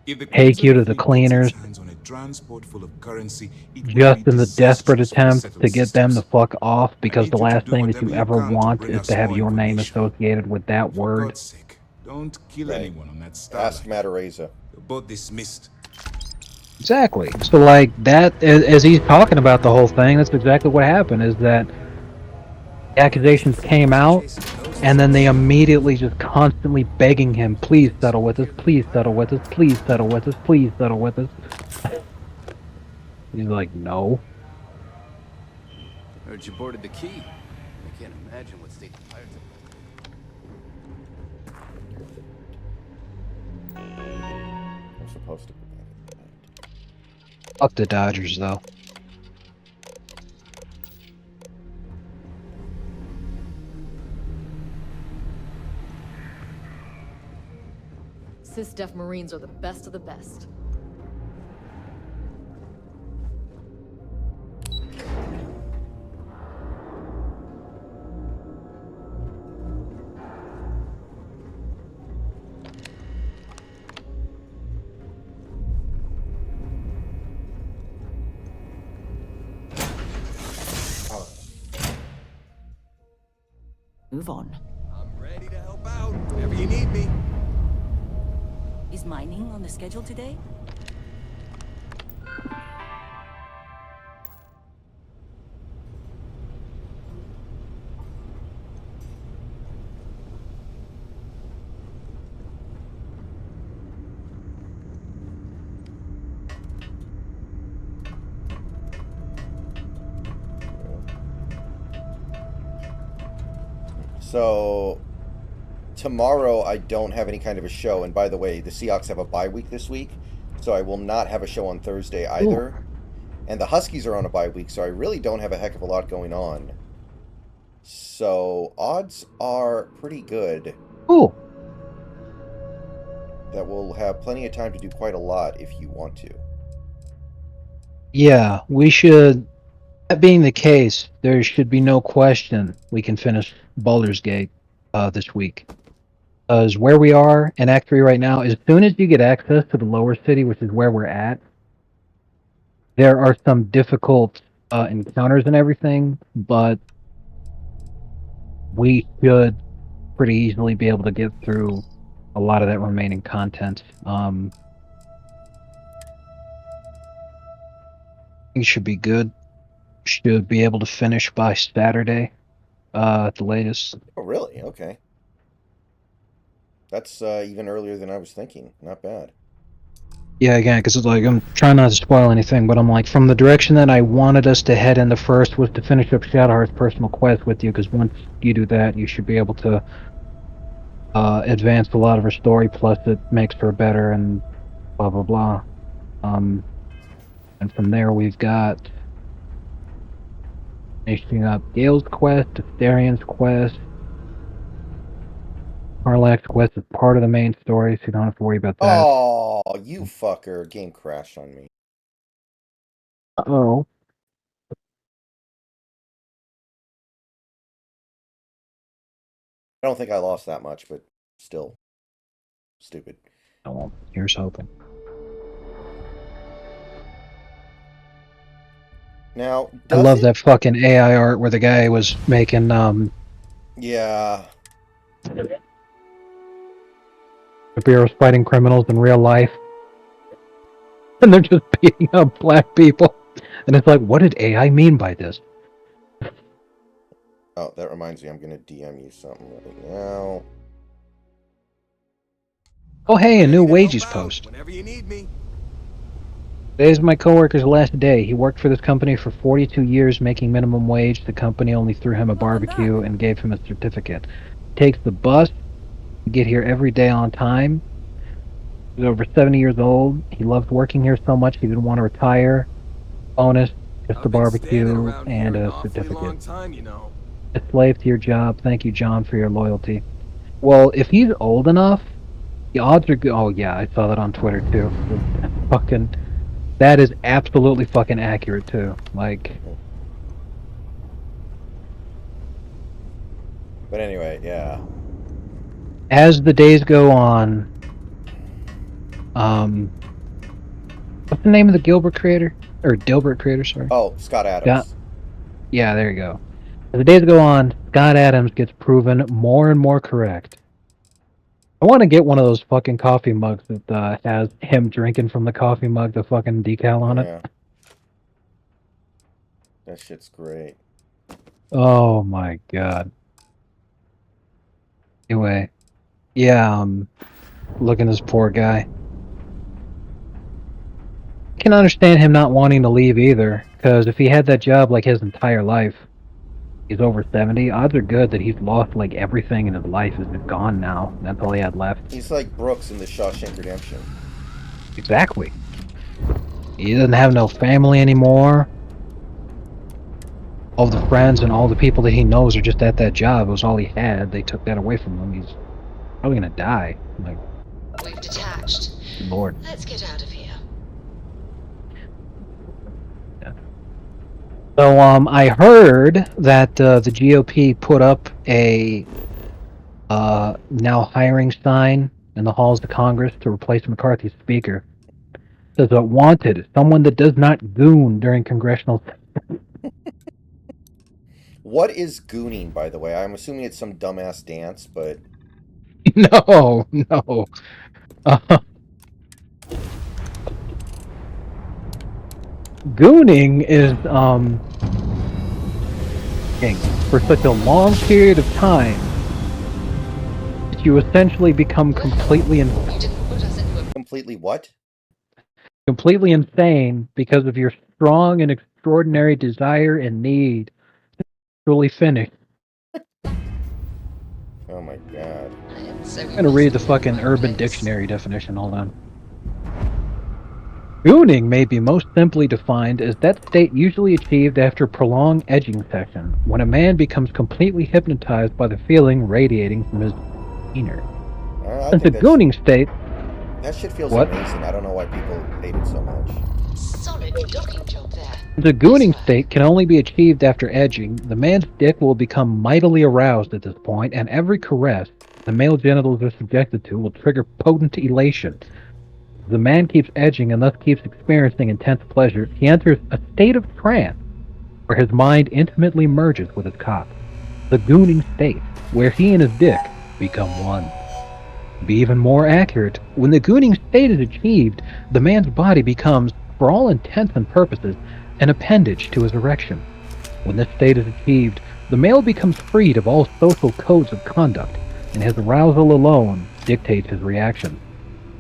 If the take you Crimson to the Fleet gets its cleaners hands on a transport full of currency, it will be just in the desperate disastrous for the attempt to settled get them to systems. fuck off, I because need the you to last do thing that whatever you you ever can to want bring is us to have more your name information. associated with that For word. God's sake, don't kill Right. anyone on that Ask starlight. Matareza. You're both dismissed. Exactly. So like that, as he's talking about the whole thing, that's exactly what happened, is that the accusations came out, and then they immediately just constantly begging him, please settle with us, please settle with us, please settle with us, please settle with us. He's like, no. Heard you boarded the key. I can't imagine what state the pirates are. I'm supposed to. Fuck the Dodgers, though. SysDef Marines are the best of the best. Move on. I'm ready to help out whenever you need me. Is mining on the schedule today? So tomorrow I don't have any kind of a show, and by the way, the Seahawks have a bye week this week, so I will not have a show on Thursday either. And the Huskies are on a bye week, so I really don't have a heck of a lot going on. So odds are pretty good. Cool. That we'll have plenty of time to do quite a lot if you want to. Yeah, we should. That being the case, there should be no question we can finish Baldur's Gate this week. Because where we are in Act 3 right now, as soon as you get access to the lower city, which is where we're at, there are some difficult encounters and everything, but we should pretty easily be able to get through a lot of that remaining content. It should be good. Should be able to finish by Saturday at the latest. Oh, really? Okay. That's even earlier than I was thinking. Not bad. Yeah, again, because it's like I'm trying not to spoil anything, but I'm like, from the direction that I wanted us to head in the first was to finish up Shadowheart's personal quest with you, because once you do that, you should be able to advance a lot of her story, plus it makes her better, and blah blah blah. And from there we've got finishing up Gale's quest, Asterian's quest, Karlak's quest is part of the main story, so you don't have to worry about that. Oh, you fucker. Game crashed on me. Uh-oh. I don't think I lost that much, but still. Stupid. Oh, well, here's hoping. Now, I love that fucking AI art where the guy was making, Yeah. the bureau's fighting criminals in real life. And they're just beating up black people. And it's like, what did AI mean by this? Oh, that reminds me, I'm gonna DM you something right now. Oh, hey, a new wages post. Whenever you need me. Today's my coworker's last day. He worked for this company for 42 years making minimum wage. The company only threw him a barbecue and gave him a certificate. Takes the bus to get here every day on time. He's over 70 years old. He loved working here so much he didn't want to retire. Bonus, just a barbecue and a certificate. Time, you know. A slave to your job. Thank you, John, for your loyalty. Well, if he's old enough, the odds are good. Oh, yeah, I saw that on Twitter, too. Fucking... That is absolutely fucking accurate, too. Like... But anyway, yeah. As the days go on... What's the name of the Gilbert creator? Or Dilbert creator, sorry. Oh, Scott Adams. Yeah, there you go. As the days go on, Scott Adams gets proven more and more correct. I want to get one of those fucking coffee mugs that has him drinking from the coffee mug, the fucking decal on it. That shit's great. Oh my god. Anyway, yeah, look at this poor guy. I can understand him not wanting to leave either, because if he had that job like his entire life, he's over 70, odds are good that he's lost like everything in his life is gone now. That's all he had left. He's like Brooks in the Shawshank Redemption. Exactly. He doesn't have no family anymore. All the friends and all the people that he knows are just at that job. It was all he had. They took that away from him. He's probably gonna die. Like, we've detached. Lord. Let's get out of here. So, I heard that the GOP put up a now hiring sign in the halls of Congress to replace McCarthy's speaker. It says, wanted, someone that does not goon during congressional... What is gooning, by the way? I'm assuming it's some dumbass dance, but... No. Gooning is, for such a long period of time, that you essentially become completely Completely what? Completely insane because of your strong and extraordinary desire and need to truly finish. Oh my god. I'm gonna read the fucking Urban Dictionary definition, hold on. Gooning may be most simply defined as that state usually achieved after a prolonged edging session, when a man becomes completely hypnotized by the feeling radiating from his demeanor. I Since a think gooning state... that shit feels What? amazing. I don't know why people hate it so much. Solid docking job there. The gooning state can only be achieved after edging. The man's dick will become mightily aroused at this point, and every caress the male genitals are subjected to will trigger potent elation. The man keeps edging and thus keeps experiencing intense pleasure. He enters a state of trance where his mind intimately merges with his cock. The gooning state, where he and his dick become one. To be even more accurate, when the gooning state is achieved, the man's body becomes, for all intents and purposes, an appendage to his erection. When this state is achieved, the male becomes freed of all social codes of conduct, and his arousal alone dictates his reactions.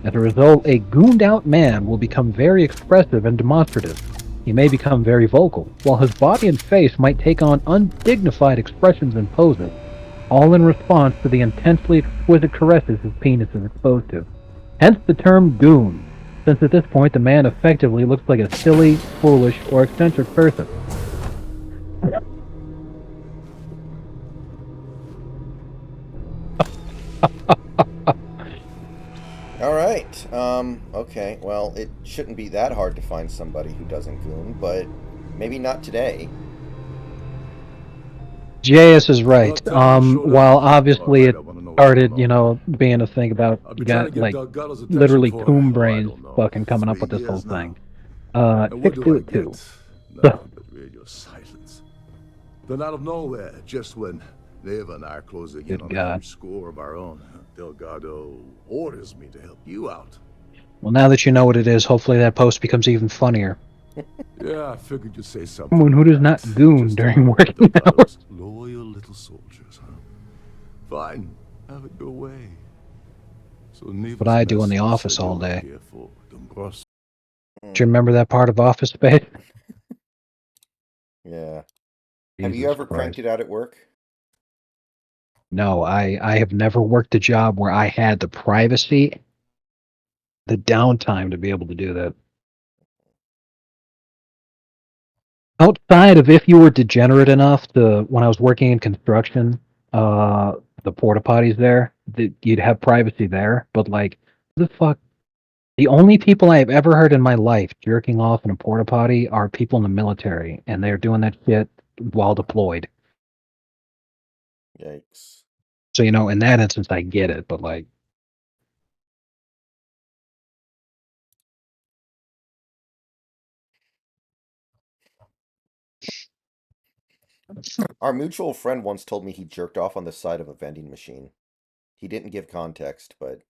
As a result, a gooned out man will become very expressive and demonstrative. He may become very vocal, while his body and face might take on undignified expressions and poses, all in response to the intensely exquisite caresses his penis is exposed to. Hence the term goon, since at this point the man effectively looks like a silly, foolish, or eccentric person. All right. Okay. Well, it shouldn't be that hard to find somebody who doesn't goon, but maybe not today. JS is right. While obviously it started, being a thing about you got like literally coon brains fucking coming up with this whole thing. Chicks do it too. So, But radio silence. Then out of nowhere, just when Neva and I are closing in Good on God. a huge score of our own, Delgado orders me to help you out. well, now that you know what it is, hopefully that post becomes even funnier. Yeah, I figured you'd say something. Someone who does not goon during working hours. Loyal little soldiers, huh? Fine, have it your way. So What I do in the office all day. Here for Dombros. Do you remember that part of Office Space? Yeah. Have you Jesus ever cranked Christ. it out at work? No, I have never worked a job where I had the privacy, the downtime to be able to do that. Outside of if you were degenerate enough to, when I was working in construction, the porta potties there, you'd have privacy there. But like, the fuck? The only people I have ever heard in my life jerking off in a porta potty are people in the military, and they're doing that shit while deployed. Yikes. So in that instance, I get it. But like, Our mutual friend once told me he jerked off on the side of a vending machine. He didn't give context, but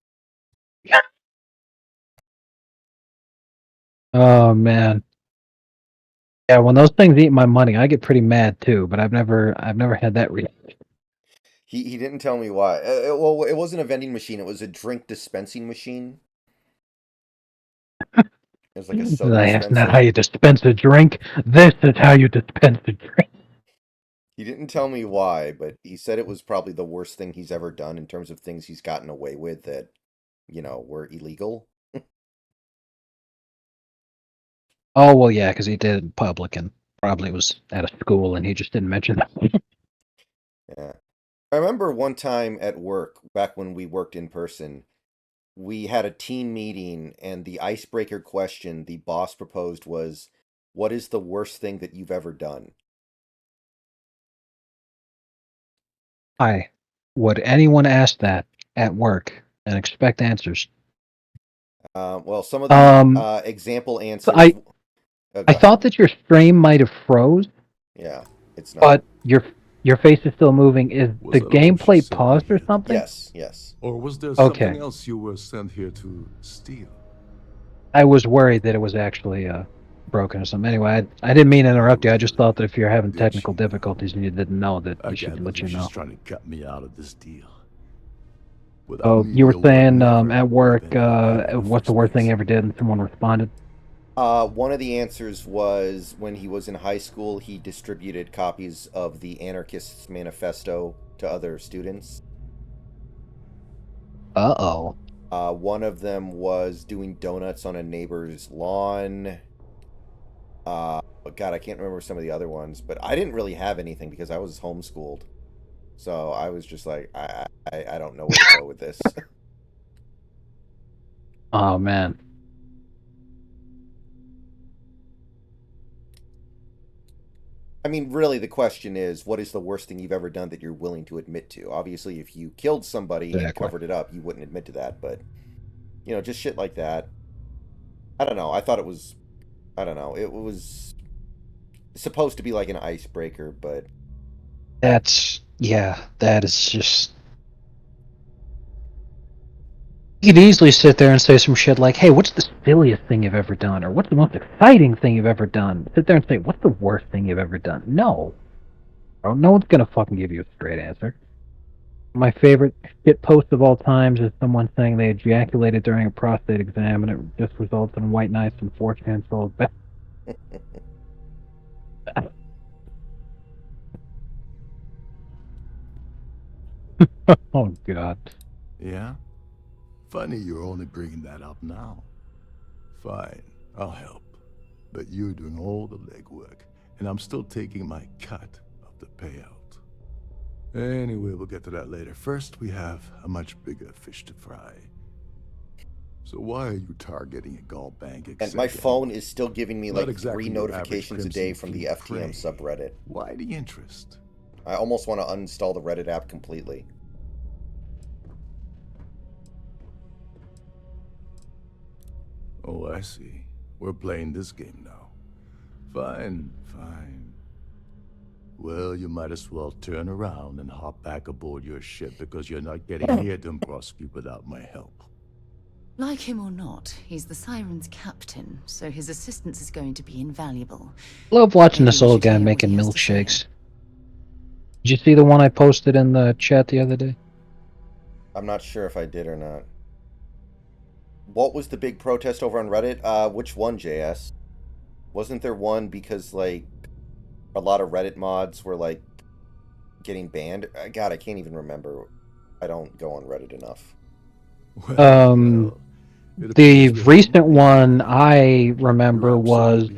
oh man. Yeah, when those things eat my money, I get pretty mad too. But I've never had that reaction. he didn't tell me why. Well, it wasn't a vending machine. It was a drink dispensing machine. It was like a soda That's not dispenser. how you dispense a drink. This is how you dispense a drink. He didn't tell me why, but he said it was probably the worst thing he's ever done in terms of things he's gotten away with that, were illegal. Oh well, yeah, because he did it in public and probably was at a school, and he just didn't mention that. Yeah. I remember one time at work, back when we worked in person, we had a team meeting, and the icebreaker question the boss proposed was, "What is the worst thing that you've ever done?" Hi, would anyone ask that at work and expect answers? Well, some of the example answers. I Go ahead. thought that your stream might have froze, Yeah, it's not. but your face is still moving. Is the that all she gameplay said paused to or you? something? Yes. Or was there Okay. something else you were sent here to steal? I was worried that it was actually broken or something. Anyway, I didn't mean to interrupt you. I just thought that if you're having technical difficulties and you didn't know, that we should let you know. She's trying to cut me out of this deal. Oh, you were saying at work, what's the worst thing you ever did, and someone responded? One of the answers was when he was in high school, he distributed copies of the Anarchists Manifesto to other students. Uh-oh. One of them was doing donuts on a neighbor's lawn. God, I can't remember some of the other ones, but I didn't really have anything because I was homeschooled. So I was just like, I don't know where to go with this. Oh man. I mean, really, the question is, what is the worst thing you've ever done that you're willing to admit to? Obviously, if you killed somebody and covered it up, you wouldn't admit to that. But, just shit like that. I don't know. I thought it was, I don't know. It was supposed to be like an icebreaker, but that is just. You could easily sit there and say some shit like, hey, what's the silliest thing you've ever done? Or what's the most exciting thing you've ever done? Sit there and say, what's the worst thing you've ever done? No. Bro, no one's gonna fucking give you a straight answer. My favorite shit post of all times is someone saying they ejaculated during a prostate exam and it just results in white knights and 4chan souls. Oh, God. Yeah? Funny you're only bringing that up now. Fine, I'll help. But you're doing all the legwork, and I'm still taking my cut of the payout. Anyway, we'll get to that later. First, we have a much bigger fish to fry. So why are you targeting a Gall Bank executive? And my phone is still giving me like exactly 3 notifications a day from the FTM subreddit. Why the interest? I almost want to uninstall the Reddit app completely. Oh, I see. We're playing this game now. Fine, fine. Well, you might as well turn around and hop back aboard your ship because you're not getting near Dombrowski without my help. Like him or not, he's the Siren's captain, so his assistance is going to be invaluable. Love watching this old guy making milkshakes. Did you see the one I posted in the chat the other day? I'm not sure if I did or not. What was the big protest over on Reddit? Which one, JS? Wasn't there one because, like, a lot of Reddit mods were, like, getting banned? God, I can't even remember. I don't go on Reddit enough. The recent one I remember was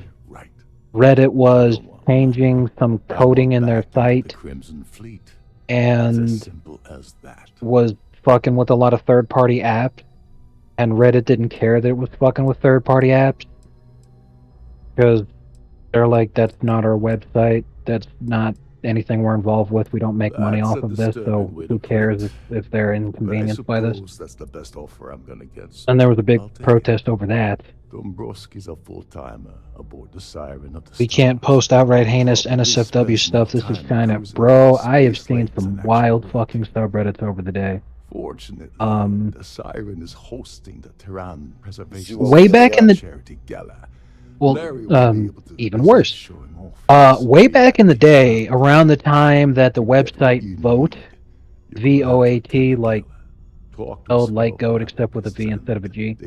Reddit was changing some coding in their site and was fucking with a lot of third-party apps, and Reddit didn't care that it was fucking with third-party apps because they're like, that's not our website, that's not anything we're involved with, we don't make money off of this, so who cares if they're inconvenienced by this. That's the best offer I'm gonna get. So and there was a big protest over that. Dombrowski's a full-timer aboard the Siren of the We can't post outright heinous NSFW stuff. This is kind of, bro, I have seen some wild fucking subreddits over the day. Fortunately, the Siren is hosting the Tehran Preservation way back in the charity gala. Well, even worse. Way back in the day, around the time that the website Vote, VOAT, like spelled like goat except with a V instead of a G.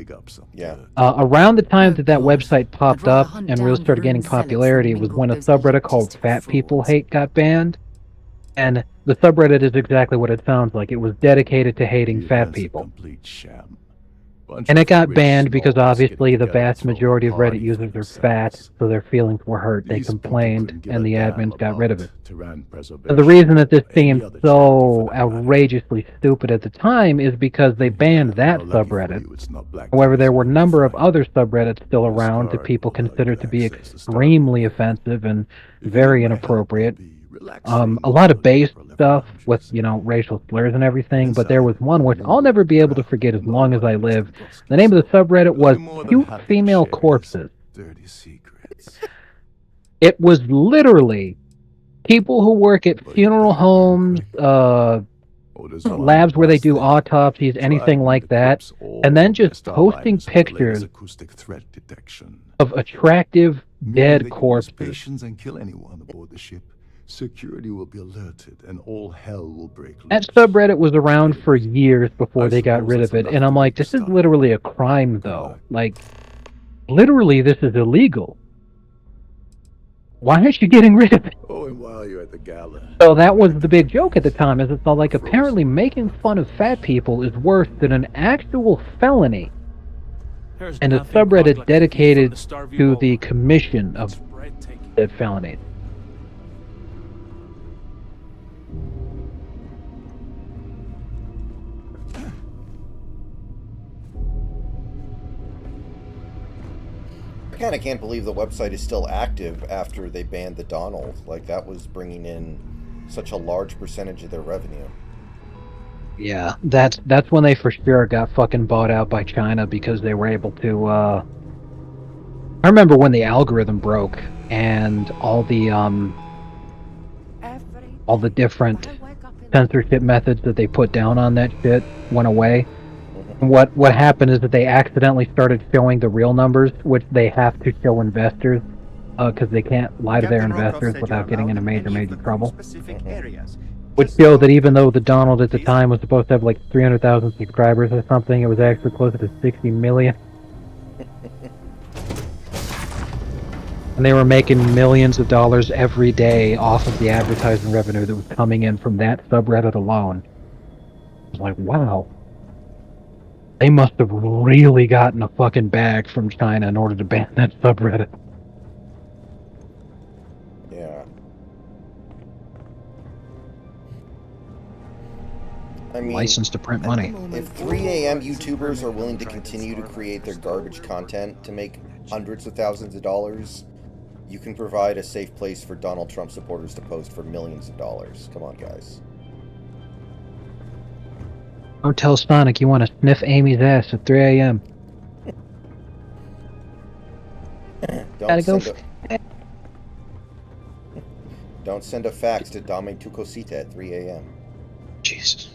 Yeah. Around the time that website popped up and really started gaining popularity was when a subreddit called Fat People Hate got banned. And the subreddit is exactly what it sounds like. It was dedicated to hating fat people. And it got banned because obviously the vast majority of Reddit users are fat, so their feelings were hurt. They complained, and the admins got rid of it. And the reason that this seemed so outrageously stupid at the time is because they banned that subreddit. However, there were a number of other subreddits still around that people considered to be extremely offensive and very inappropriate. A lot of base stuff with, racial slurs and everything, but there was one which I'll never be able to forget as long as I live. The name of the subreddit was Cute Female Corpses. It was literally people who work at funeral homes, labs where they do autopsies, anything like that, and then just posting pictures of attractive dead corpses. And kill anyone aboard the ship. Security will be alerted and all hell will break loose. That subreddit was around for years before they got rid of it, and I'm like, this is literally a crime, though. Like, literally, this is illegal. Why aren't you getting rid of it? Oh, and while you're at the gala. So that was the big joke at the time, is it's all like, apparently making fun of fat people is worse than an actual felony. And a subreddit dedicated to the commission of the felony. I kind of can't believe the website is still active after they banned the Donald. Like, that was bringing in such a large percentage of their revenue. Yeah, that's when they for sure got fucking bought out by China, because they were able to, I remember when the algorithm broke and all the different censorship methods that they put down on that shit went away. What happened is that they accidentally started showing the real numbers, which they have to show investors, because they can't lie to their investors without getting into major trouble. Which showed that even though the Donald at the time was supposed to have like 300,000 subscribers or something, it was actually closer to 60 million. And they were making millions of dollars every day off of the advertising revenue that was coming in from that subreddit alone. I was like, wow. They must have really gotten a fucking bag from China in order to ban that subreddit. Yeah. I mean, license to print money. If 3 a.m. YouTubers are willing to continue to create their garbage content to make hundreds of thousands of dollars, you can provide a safe place for Donald Trump supporters to post for millions of dollars. Come on, guys. Don't tell Sonic you want to sniff Amy's ass at 3 a.m. Don't send a fax to Dame Tu Cosita at 3 a.m. Jesus.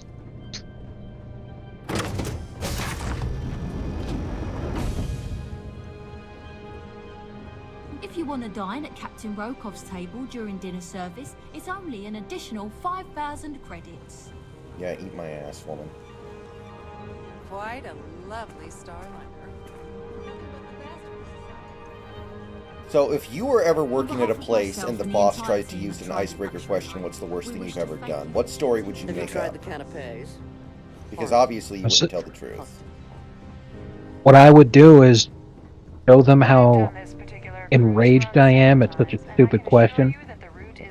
If you want to dine at Captain Rokov's table during dinner service, it's only an additional 5,000 credits. Yeah, eat my ass, woman. Quite a lovely starliner. So, if you were ever working at a place and the boss tried to use an icebreaker question, what's the worst thing you've ever done? What story would you make up? Have you tried the canapes? Because obviously you wouldn't tell the truth. What I would do is show them how enraged I am at such a stupid question.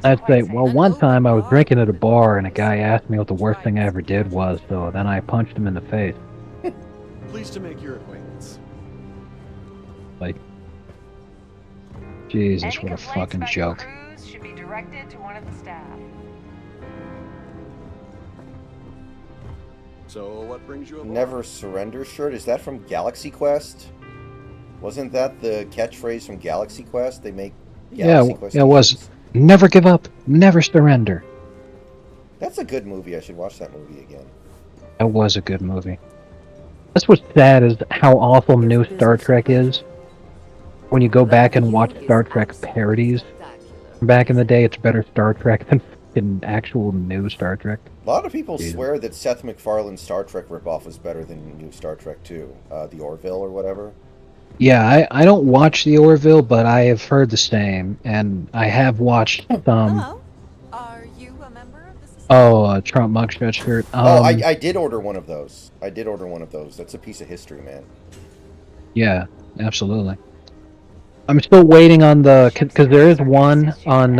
I'd say, well, one time I was drinking at a bar and a guy asked me what the worst thing I ever did was, so then I punched him in the face. Pleased to make your acquaintance. Like, Jesus, what a fucking joke. Should be directed to one of the staff. So, what brings you aboard? Never Surrender shirt? Is that from Galaxy Quest? Wasn't that the catchphrase from Galaxy Quest? They make Galaxy Quest it was. Never give up, never surrender. That's a good movie. I should watch that movie again. That was a good movie. That's what's sad, is how awful new Star Trek is. When you go back and watch Star Trek parodies, back in the day, it's better Star Trek than fucking actual new Star Trek. A lot of people swear that Seth MacFarlane's Star Trek ripoff was better than new Star Trek 2, the Orville or whatever. Yeah, I don't watch the Orville, but I have heard the same, and I have watched some. Hello. Are you a member of the society? Oh, Trump mugshot shirt. I did order one of those. That's a piece of history, man. Yeah, absolutely. I'm still waiting on the, because there is one on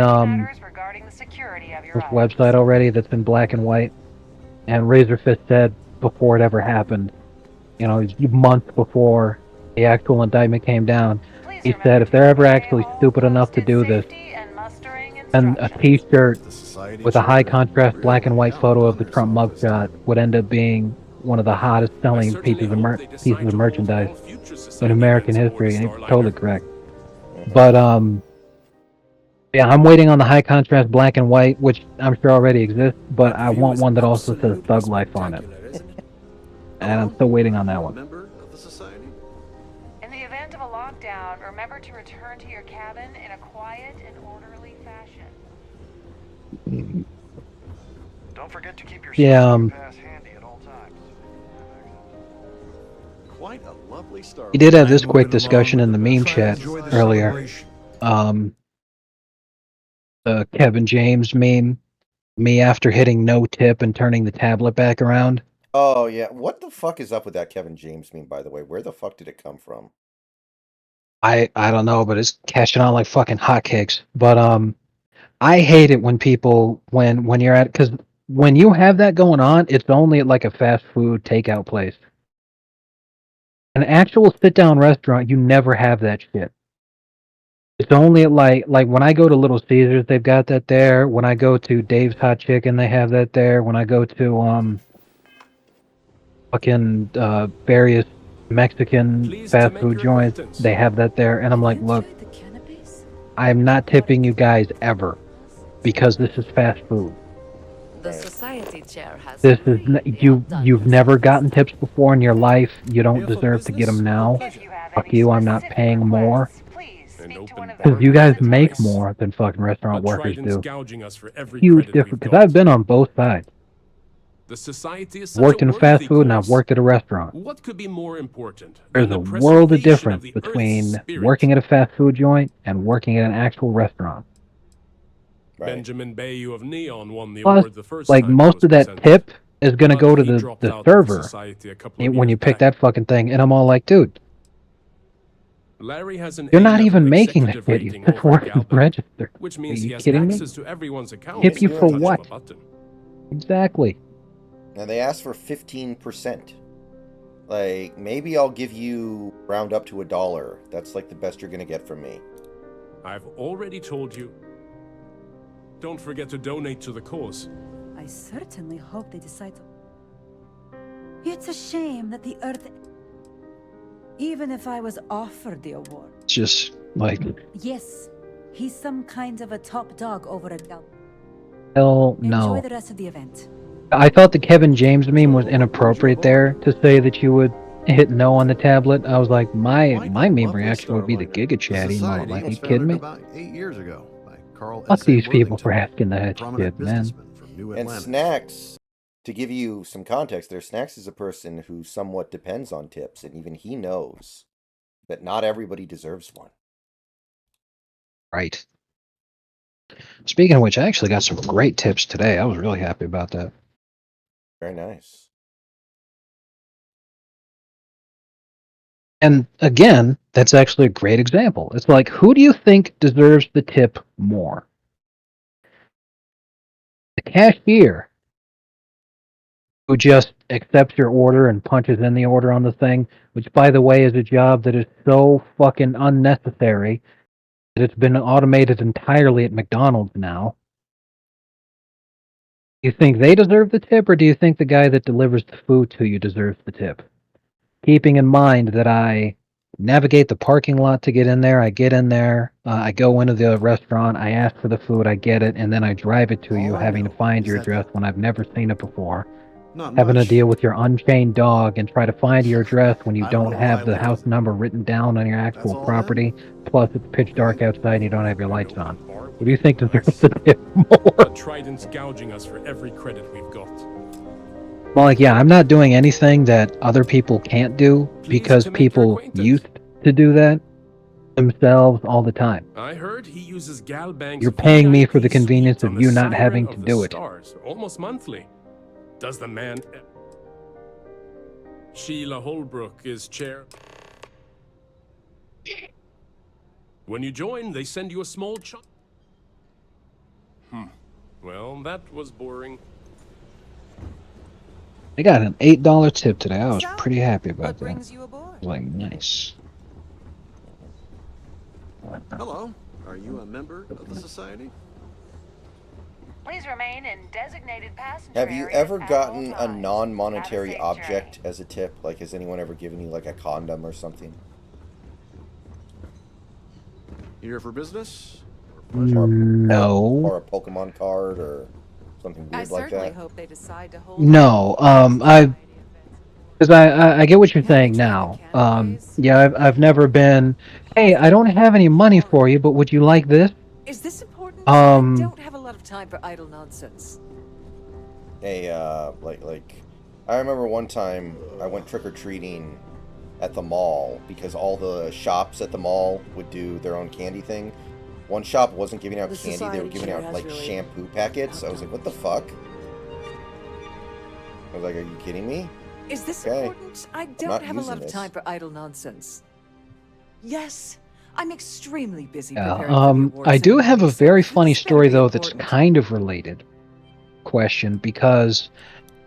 this website already that's in black and white, and Razorfist said before it ever happened, you know, months before the actual indictment came down, he said if they're ever actually stupid enough to do this, then a t-shirt with a high contrast black and white photo of the Trump mugshot would end up being one of the hottest selling pieces of merchandise in American history, and he's totally correct. But yeah, I'm waiting on the high contrast black and white, which I'm sure already exists, but I want one that also says Thug Life on it. And I'm still waiting on that one. In the event of a lockdown, remember to return to your cabin in a quiet and orderly fashion. Don't forget to keep your pass handy at all times. Quite a lovely star. He did have this quick discussion in the meme chat earlier. Kevin James meme. Me after hitting no tip and turning the tablet back around. Oh yeah, what the fuck is up with that Kevin James meme? By the way, where the fuck did it come from? I don't know, but it's catching on like fucking hotcakes. But I hate it when people when you're at because when you have that going on, it's only at like a fast food takeout place. An actual sit down restaurant, you never have that shit. It's only at like when I go to Little Caesars, they've got that there. When I go to Dave's Hot Chicken, they have that there. When I go to fucking various Mexican fast food joints, they have that there. And I'm like, look, I'm not tipping you guys ever because this is fast food. The society chair has This is you've never gotten tips before in your life. You don't deserve to get them now. Fuck you. I'm not paying more. Because you guys make more than fucking restaurant workers do. Huge difference. Because I've been on both sides. The society is Worked in fast food and I've worked at a restaurant. What could be more important? There's a world of difference between working at a fast food joint and working at an actual restaurant. Benjamin Bayou of Neon won the Plus, award the first like time most of that tip is gonna go to the server when you pick that fucking thing, and I'm all like, dude, Larry has an you're not even making the shit. You just work the register. which Are means he you has kidding me? access to everyone's account. Tip you for what? Exactly. Now they asked for 15%. Like, maybe I'll give you round up to $1. That's like the best you're gonna get from me. I've already told you. Don't forget to donate to the cause. I certainly hope they decide to... It's a shame that the Earth... Even if I was offered the award... Just like... Yes, he's some kind of a top dog over at Gal. Hell Enjoy no. the rest of the event. I thought the Kevin James meme was inappropriate there to say that you would hit no on the tablet. I was like, my meme reaction would be the Giga Chat email. Like, are you kidding me? About 8 years ago by Carl Fuck S.A. these people Worthington, for asking that prominent shit, man. businessman from New And Atlantis. Snacks, to give you some context there, Snacks is a person who somewhat depends on tips, and even he knows that not everybody deserves one. Right. Speaking of which, I actually got some great tips today. I was really happy about that. Very nice. And again, that's actually a great example. It's like, who do you think deserves the tip more? The cashier who just accepts your order and punches in the order on the thing, which, by the way, is a job that is so fucking unnecessary that it's been automated entirely at McDonald's now. Do you think they deserve the tip, or do you think the guy that delivers the food to you deserves the tip? Keeping in mind that I navigate the parking lot to get in there, I get in there, I go into the restaurant, I ask for the food, I get it, and then I drive it to you, having to find your address when I've never seen it before. Having to deal with your unchained dog and try to find your address when you don't have the house number written down on your actual property, plus it's pitch dark outside and you don't have your lights on. What do you think deserves the tip more? Trident's gouging us for every credit we've got. Well, like, yeah, I'm not doing anything that other people can't do because people used to do that themselves all the time. I heard he uses Galbank's You're paying me for the VIP convenience suite of on the you not Siren having of to the do it. Stars, almost monthly. Does the man... Sheila Holbrook is chair. When you join, they send you a small chunk. Well, that was boring. I got an $8 tip today. I was pretty happy about that. Like, nice. Hello. Are you a member of the society? Please remain in designated passenger Have you areas ever at gotten all a times. non-monetary Have a safe object as a tip? Like, has anyone ever given you, like, a condom or something? Here for business? No. Or a Pokemon card or something weird like that? hope they decide to hold No. Because I get what you're saying now. Yeah, I've never been, hey, I don't have any money for you, but would you like this? Is this important? I don't have a lot of time for idle nonsense. Hey, I remember one time I went trick-or-treating at the mall because all the shops at the mall would do their own candy thing. One shop wasn't giving out The candy, they were society giving chair out, has like, really shampoo packets. I was like, what the fuck? I was like, are you kidding me? Is this Okay. important? I not don't have a lot using of this. time for idle nonsense. Yes, I'm extremely busy Yeah, preparing for the award I do have a ceremony, so very this funny better story be though that's important. kind of related. Question, because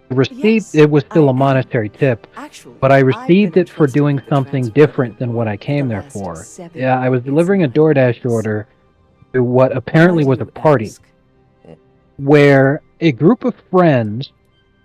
the receipt, Yes, it was still I a monetary tip, Actually, but I I've been received it for entrusted doing with the something transport of different than what I came there last for. 7 Yeah, I was years. delivering a DoorDash order to what apparently Why do was a you party ask? where a group of friends,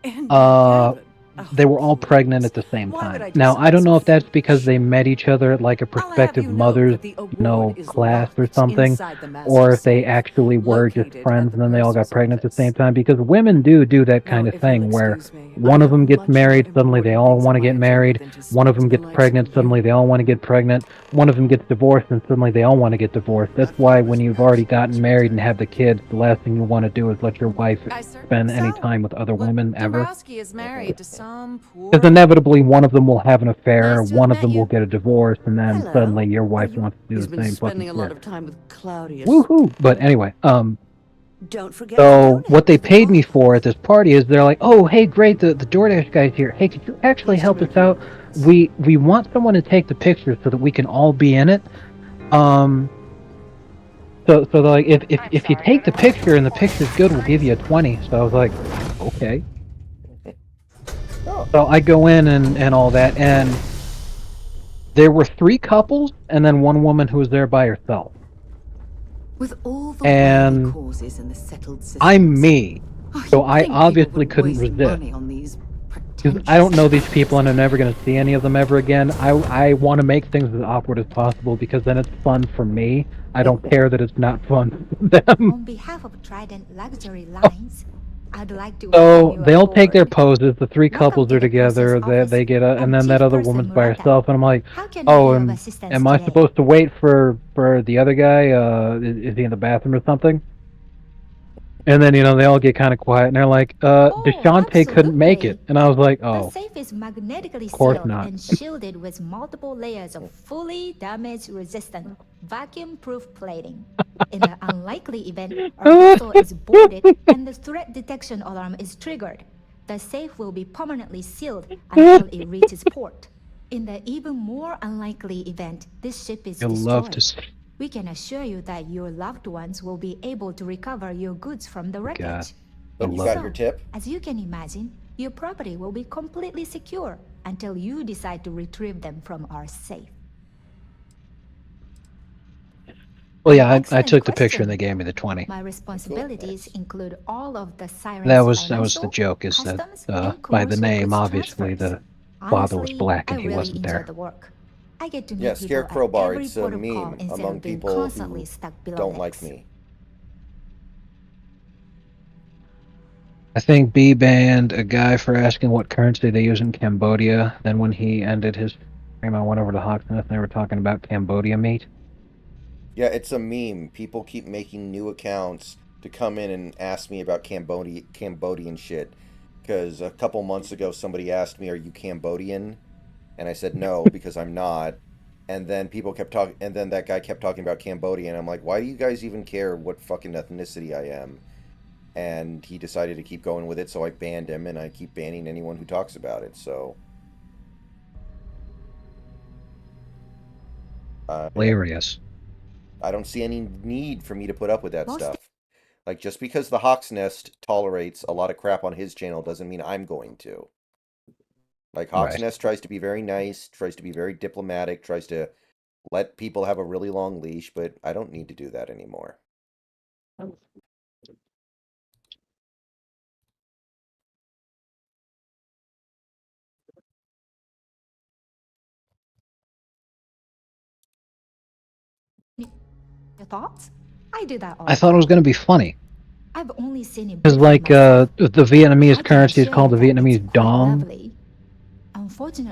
And Gavin. Oh, they were all pregnant at the same Why would time. I do Now, I something don't so know if that's because foolish? they met each other at like a I'll have prospective you know mother's, that the award is class or locked something, inside the master or if they safe, actually were just located friends at the and then they all got purser's pregnant at the same office. time. Because women do that Now, kind of if you'll thing where excuse me, I one of have them gets much more married, suddenly they important all things want to on my get agenda married. than to One of speak them to the gets likes pregnant, of you. suddenly they all want to get pregnant. One of them gets divorced, and suddenly they all want to get divorced. That's why when you've already gotten married and have the kids, the last thing you want to do is let your wife spend any time with other women ever. Dombrowski is married to some Because poor... inevitably one of them will have an affair, Nice to have one of met them you. will get a divorce, and then Hello. suddenly your wife you- wants to do He's the been same fucking spending a lot shit. of time with Claudius. Woohoo! But anyway, Don't forget to so donate what they to the paid me cause. for at this party is they're like, oh, hey, great, the DoorDash guy's here. Hey, could you actually help us out? We want someone to take the picture so that we can all be in it. So they're like, if you take the picture and the picture's good, we'll give you a 20. So I was like, okay. Oh. So I go in and all that, and there were 3 couples and then one woman who was there by herself. With all the And worthy causes and the settled systems. I'm me, so you'd I think people obviously wouldn't couldn't waste resist. money on these Because I don't know these people and I'm never going to see any of them ever again. I want to make things as awkward as possible because then it's fun for me. I don't care that it's not fun for them. On behalf of Trident Luxury Lines, I'd like to So welcome you they all aboard. take their poses. The 3 Welcome couples to are the purser's together. office. They get a, and then that Chief other Person woman's by Murata. herself. And I'm like, How can I oh, be of assistance am I today? supposed to wait for the other guy? Is he in the bathroom or something? And then, they all get kind of quiet, and they're like, DeShante couldn't make it. And I was like, The oh, safe is magnetically of course sealed not. and shielded with multiple layers of fully damage-resistant, vacuum-proof plating. In the unlikely event our vessel is boarded and the threat detection alarm is triggered, the safe will be permanently sealed until it reaches port. In the even more unlikely event this ship is You'll love to destroyed, see. we can assure you that your loved ones will be able to recover your goods from the wreckage. God. And you got your tip? As you can imagine, your property will be completely secure until you decide to retrieve them from our safe. Well, yeah, I Excellent took the picture question. and they gave me the 20. My responsibilities include all of the Siren's That was the financial, joke, is that customs, and by the commercial name, goods obviously transfers. the father was Honestly, black and I he really wasn't enjoy there. the work. I get to meet Yeah, people Scarecrow at Bar, every it's a port of call meme instead among of being people constantly who stuck below don't decks. like me. I think B banned a guy for asking what currency they use in Cambodia. Then when he ended his stream, I went over to Hawksmith and they were talking about Cambodia meat. Yeah, it's a meme. People keep making new accounts to come in and ask me about Cambodian shit. Because a couple months ago, somebody asked me, "Are you Cambodian?" And I said no because I'm not. And then people kept talking, and then that guy kept talking about Cambodia, and I'm like, "Why do you guys even care what fucking ethnicity I am?" And he decided to keep going with it, so I banned him, and I keep banning anyone who talks about it. So, Hilarious. I don't see any need for me to put up with that stuff. Like, just because the Hawk's Nest tolerates a lot of crap on his channel doesn't mean I'm going to. Like, Hawk's Right. Nest tries to be very nice, tries to be very diplomatic, tries to let people have a really long leash, but I don't need to do that anymore. Your thoughts? I do that all I the thought it time. was going to be funny. I've only seen it Because, briefly like, myself. the Vietnamese I can currency is assure called the you that it's Vietnamese quite dong. lovely.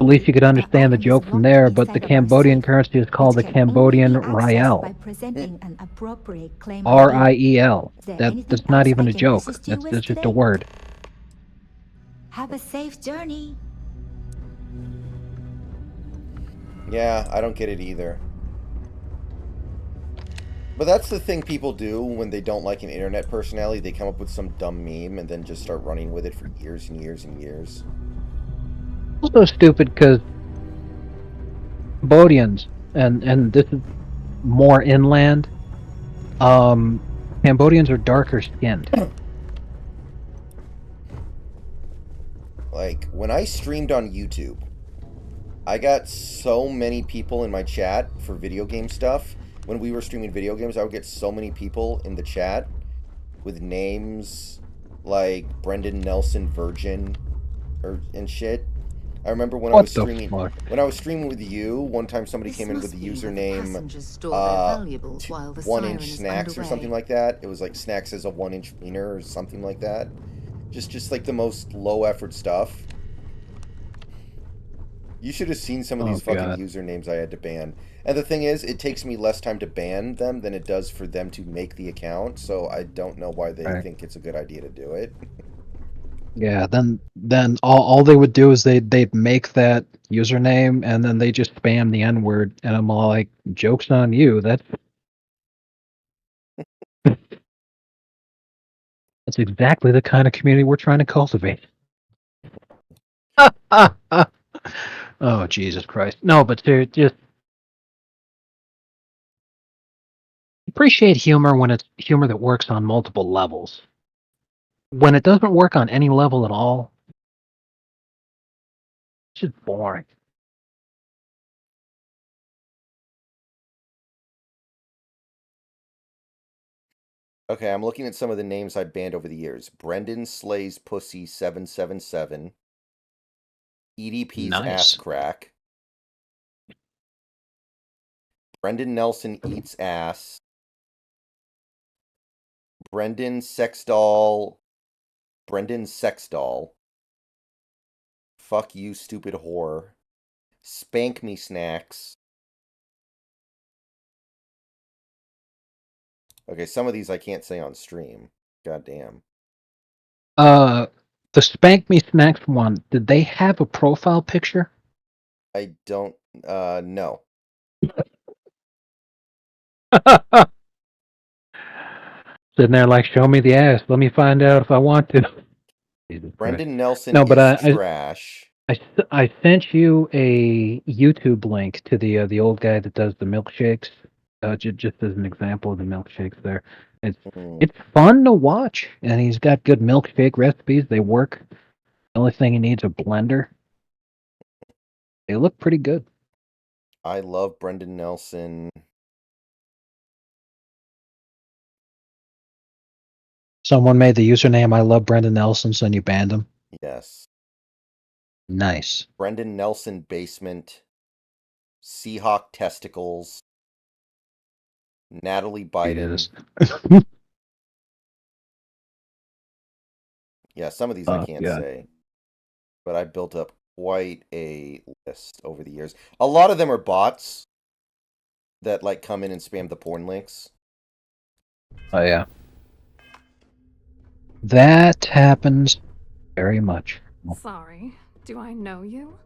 At Unfortunately, least you could the understand the item is joke from locked there, but the inside of our Cambodian safe, currency is called the which can only be Cambodian accessed by Riel. presenting an appropriate claim ID. R-I-E-L. Is there That's anything not else even I a can joke. assist you That's with just a today? word. Have a safe journey. Yeah, I don't get it either. But that's the thing people do when they don't like an internet personality. They come up with some dumb meme and then just start running with it for years and years and years. Also stupid because Cambodians, and this is more inland. Cambodians are darker skinned. Like, when I streamed on YouTube, I got so many people in my chat for video game stuff. When we were streaming video games, I would get so many people in the chat with names like Brendan Nelson Virgin and shit. I remember when I was streaming with you, one time somebody came in with the username 1-inch snacks or something like that. It was like snacks as a 1-inch wiener or something like that. Just like the most low effort stuff. You should have seen some of these fucking usernames I had to ban. And the thing is, it takes me less time to ban them than it does for them to make the account, so I don't know why they think it's a good idea to do it. Yeah, then all they would do is they'd make that username and then they just spam the N-word, and I'm all like, joke's on you. That's exactly the kind of community we're trying to cultivate. Oh, Jesus Christ. No, but just appreciate humor when it's humor that works on multiple levels. When it doesn't work on any level at all, it's just boring. Okay, I'm looking at some of the names I banned over the years. Brendan Slays Pussy 777. EDP's Ass Crack. Brendan Nelson Eats Ass. Brendan Sexdoll. Brendan Sexdoll. Fuck you, stupid whore. Spank Me Snacks. Okay, some of these I can't say on stream. God damn. The Spank Me Snacks one, did they have a profile picture? I don't, no. Sitting there like, show me the ass. Let me find out if I want to. Brendan Nelson no, but is trash. I sent you a YouTube link to the old guy that does the milkshakes. Just as an example of the milkshakes there. It's fun to watch, and he's got good milkshake recipes. They work. The only thing he needs a blender. They look pretty good. I love Brendan Nelson. Someone made the username I love Brendan Nelson, so you banned him? Yes. Nice. Brendan Nelson Basement. Seahawk Testicles. Natalie Biden. Yeah, some of these I can't say. But I built up quite a list over the years. A lot of them are bots that like come in and spam the porn links. Oh yeah. That happens very much. Sorry, do I know you?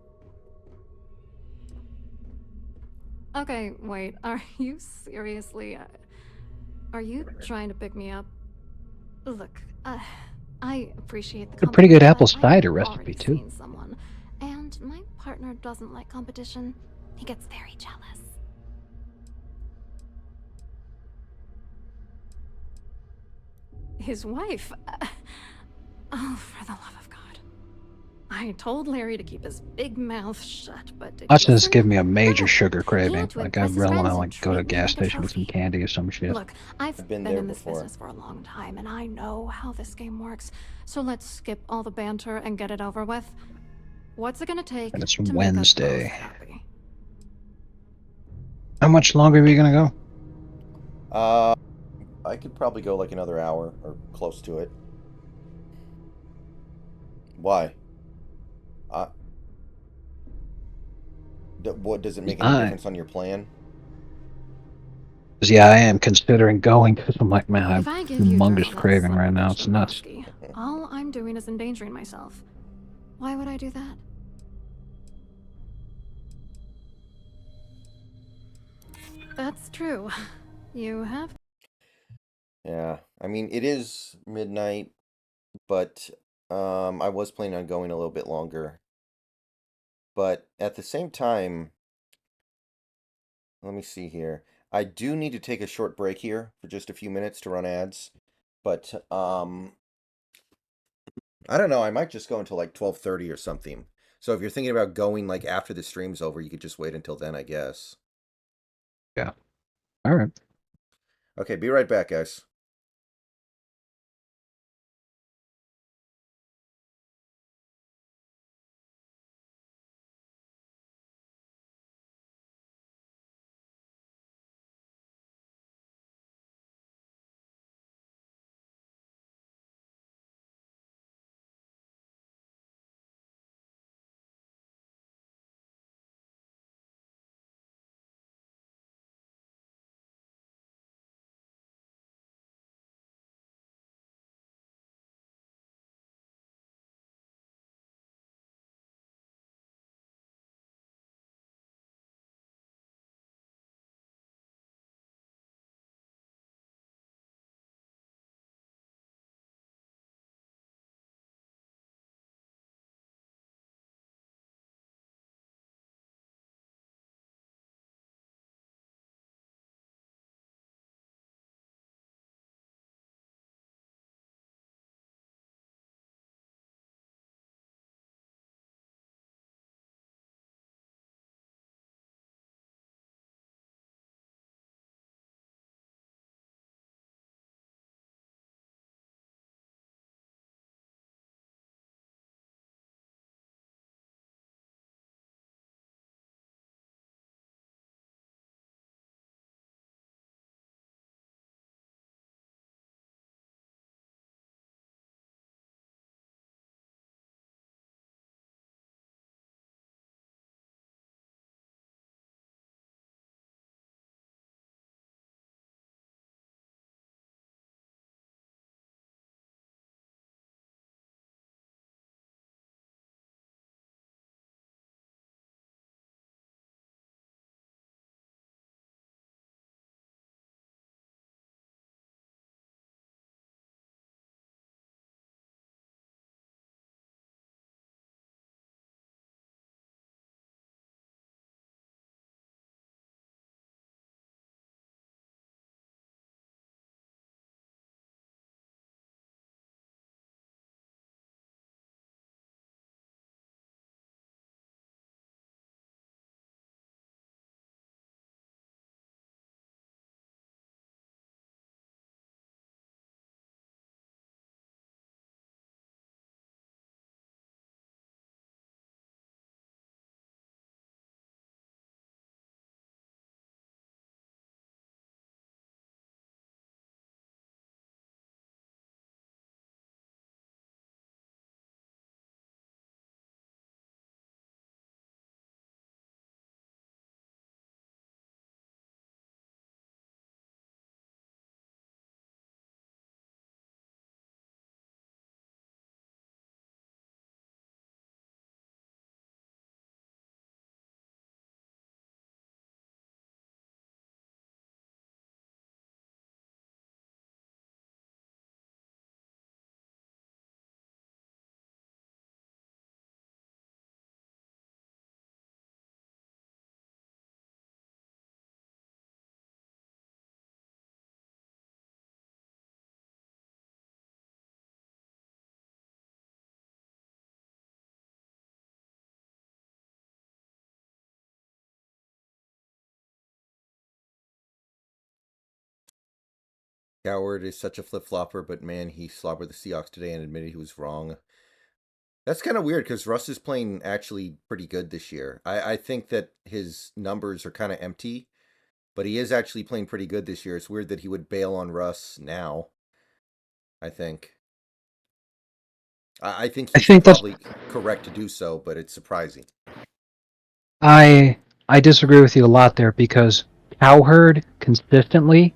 Okay, wait, are you seriously... are you trying to pick me up? Look, I appreciate the A pretty good apple compliment, but cider I've recipe already too. seen someone, and my partner doesn't like competition. He gets very jealous. His wife? Oh, for the love of God. I told Larry to keep his big mouth shut, but did That's he just listen? give me a major sugar craving. to Like I impress his really want friends to and like go to a treat me gas like a station with some candy or some shit. Look, I've been there in this before. business for a long time, and I know how this game works. So let's skip all the banter and get it over with. What's it gonna take And it's to Wednesday. make us both happy? How much longer are we gonna go? I could probably go like another hour or close to it. Why? What does it make any difference on your plan? Yeah, I am considering going because I'm like, man, I have humongous craving right now. It's nuts. All I'm doing is endangering myself. Why would I do that? That's true. You have mean, it is midnight, but I was planning on going a little bit longer. But at the same time, let me see here. I do need to take a short break here for just a few minutes to run ads. But I don't know, I might just go until like 12:30 or something. So if you're thinking about going like after the stream's over, you could just wait until then, I guess. Yeah. All right. Okay, be right back, guys. Coward is such a flip-flopper, but man, he slobbered the Seahawks today and admitted he was wrong. That's kind of weird because Russ is playing actually pretty good this year. I think that his numbers are kind of empty, but he is actually playing pretty good this year. It's weird that he would bail on Russ now, I think. I think I he's think that's probably correct to do so, but it's surprising. I disagree with you a lot there because Cowherd consistently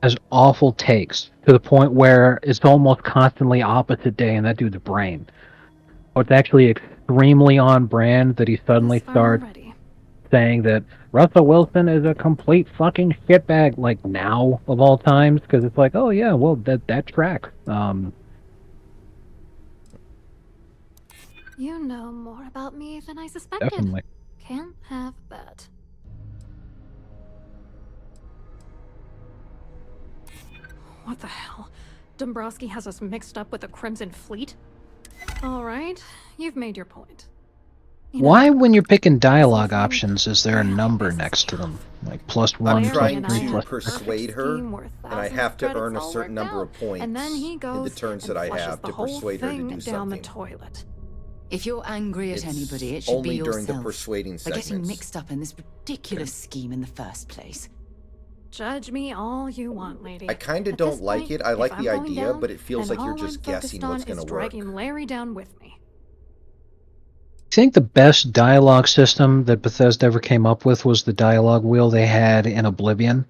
has awful takes to the point where it's almost constantly opposite day in that dude's brain. So it's actually extremely on brand that he suddenly This far starts already. saying that Russell Wilson is a complete fucking shitbag, like now of all times, because it's like, oh yeah, well that tracks. You know more about me than I suspected. Definitely. Can't have that. What the hell? Dombrowski has us mixed up with the Crimson Fleet? Alright, you've made your point. Why, when you're picking dialogue options, is there a number next to them? Like +1, I'm trying +3, to +6? persuade her, and I have to earn a certain number of points and then he goes in the turns that I have to persuade her to do down something. the toilet. If you're angry at It's anybody, it should be only yourself. during the persuading for getting segments. mixed up in this ridiculous scheme in the first place. Judge me all you want, lady. I kind of At don't this like point, it. I if like I'm the going idea, down, but it feels then like you're all just I'm guessing focused what's on going is to work. dragging Larry down with me. I think the best dialogue system that Bethesda ever came up with was the dialogue wheel they had in Oblivion.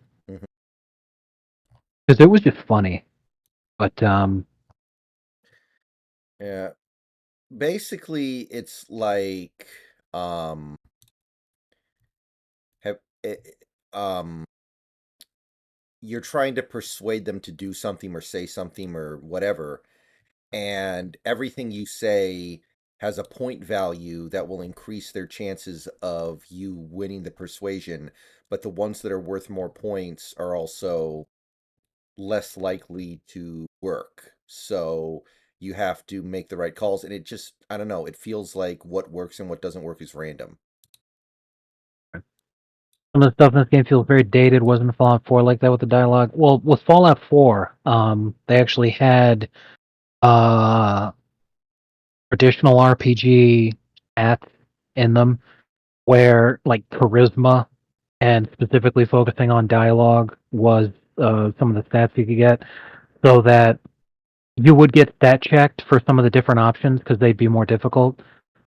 Because it was just funny. But, Yeah. Basically, it's like, have, you're trying to persuade them to do something or say something or whatever, and everything you say has a point value that will increase their chances of you winning the persuasion, but the ones that are worth more points are also less likely to work. So you have to make the right calls, and it just, I don't know, it feels like what works and what doesn't work is random. some of the stuff in this game feels very dated. Wasn't Fallout 4 like that with the dialogue? Well, with Fallout 4, they actually had traditional RPG stats in them where, like, charisma and specifically focusing on dialogue was some of the stats you could get, so that you would get stat checked for some of the different options because they'd be more difficult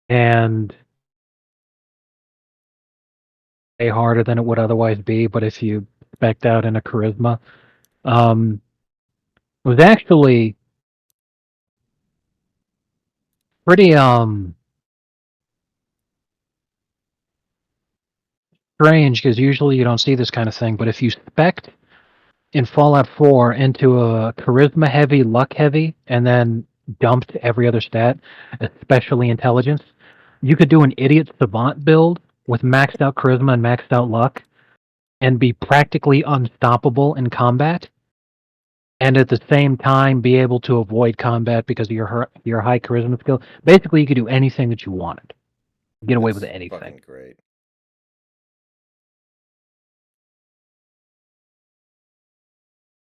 and way harder than it would otherwise be. But if you spec'd out in a charisma, it was actually pretty strange because usually you don't see this kind of thing. But if you spec'd in Fallout 4 into a charisma heavy, luck heavy, and then dumped every other stat, especially intelligence, you could do an idiot savant build with maxed out charisma and maxed out luck and be practically unstoppable in combat, and at the same time be able to avoid combat because of your high charisma skill. Basically, you could do anything that you wanted. Get away with anything. Fucking great.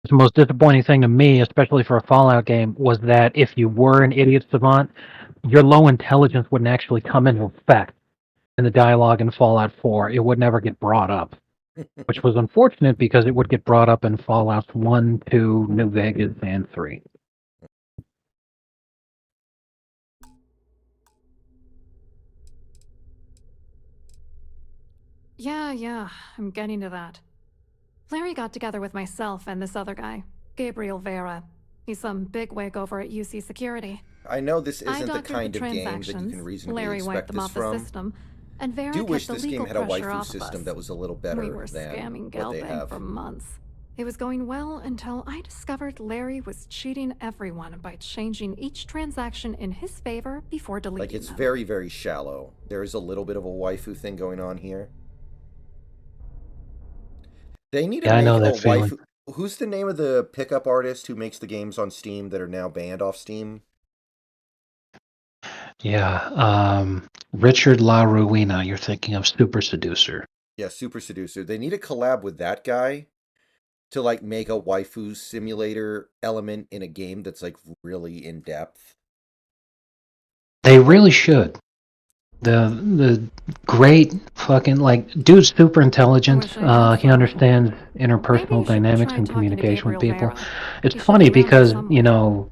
The most disappointing thing to me, especially for a Fallout game, was that if you were an idiot savant, your low intelligence wouldn't actually come into effect in the dialogue in Fallout 4. It would never get brought up, which was unfortunate because it would get brought up in Fallouts 1, 2, New Vegas, and 3. Yeah, I'm getting to that. Larry got together with myself and this other guy, Gabriel Vera. He's some bigwig over at UC Security. I know this I isn't the doctored kind the of game that you transactions, can reasonably Larry wiped expect them this off from. the system, and Vera Do kept wish the this legal game had a pressure waifu off of system us. that was a little better We were than scamming what they Gelbang have. for months. It was going well until I discovered Larry was cheating everyone by changing each transaction in his favor before deleting Like, it's them. very, very shallow. There is a little bit of a waifu thing going on here. They need to Yeah, I make know a that waifu. feeling. Who's the name of the pickup artist who makes the games on Steam that are now banned off Steam? Yeah, Richard La Ruina, you're thinking of Super Seducer. Yeah, Super Seducer. They need to collab with that guy to, like, make a waifu simulator element in a game that's, like, really in depth. They really should. The great fucking, like, dude's super intelligent. He understands interpersonal dynamics and communication with people. It's funny because, you know,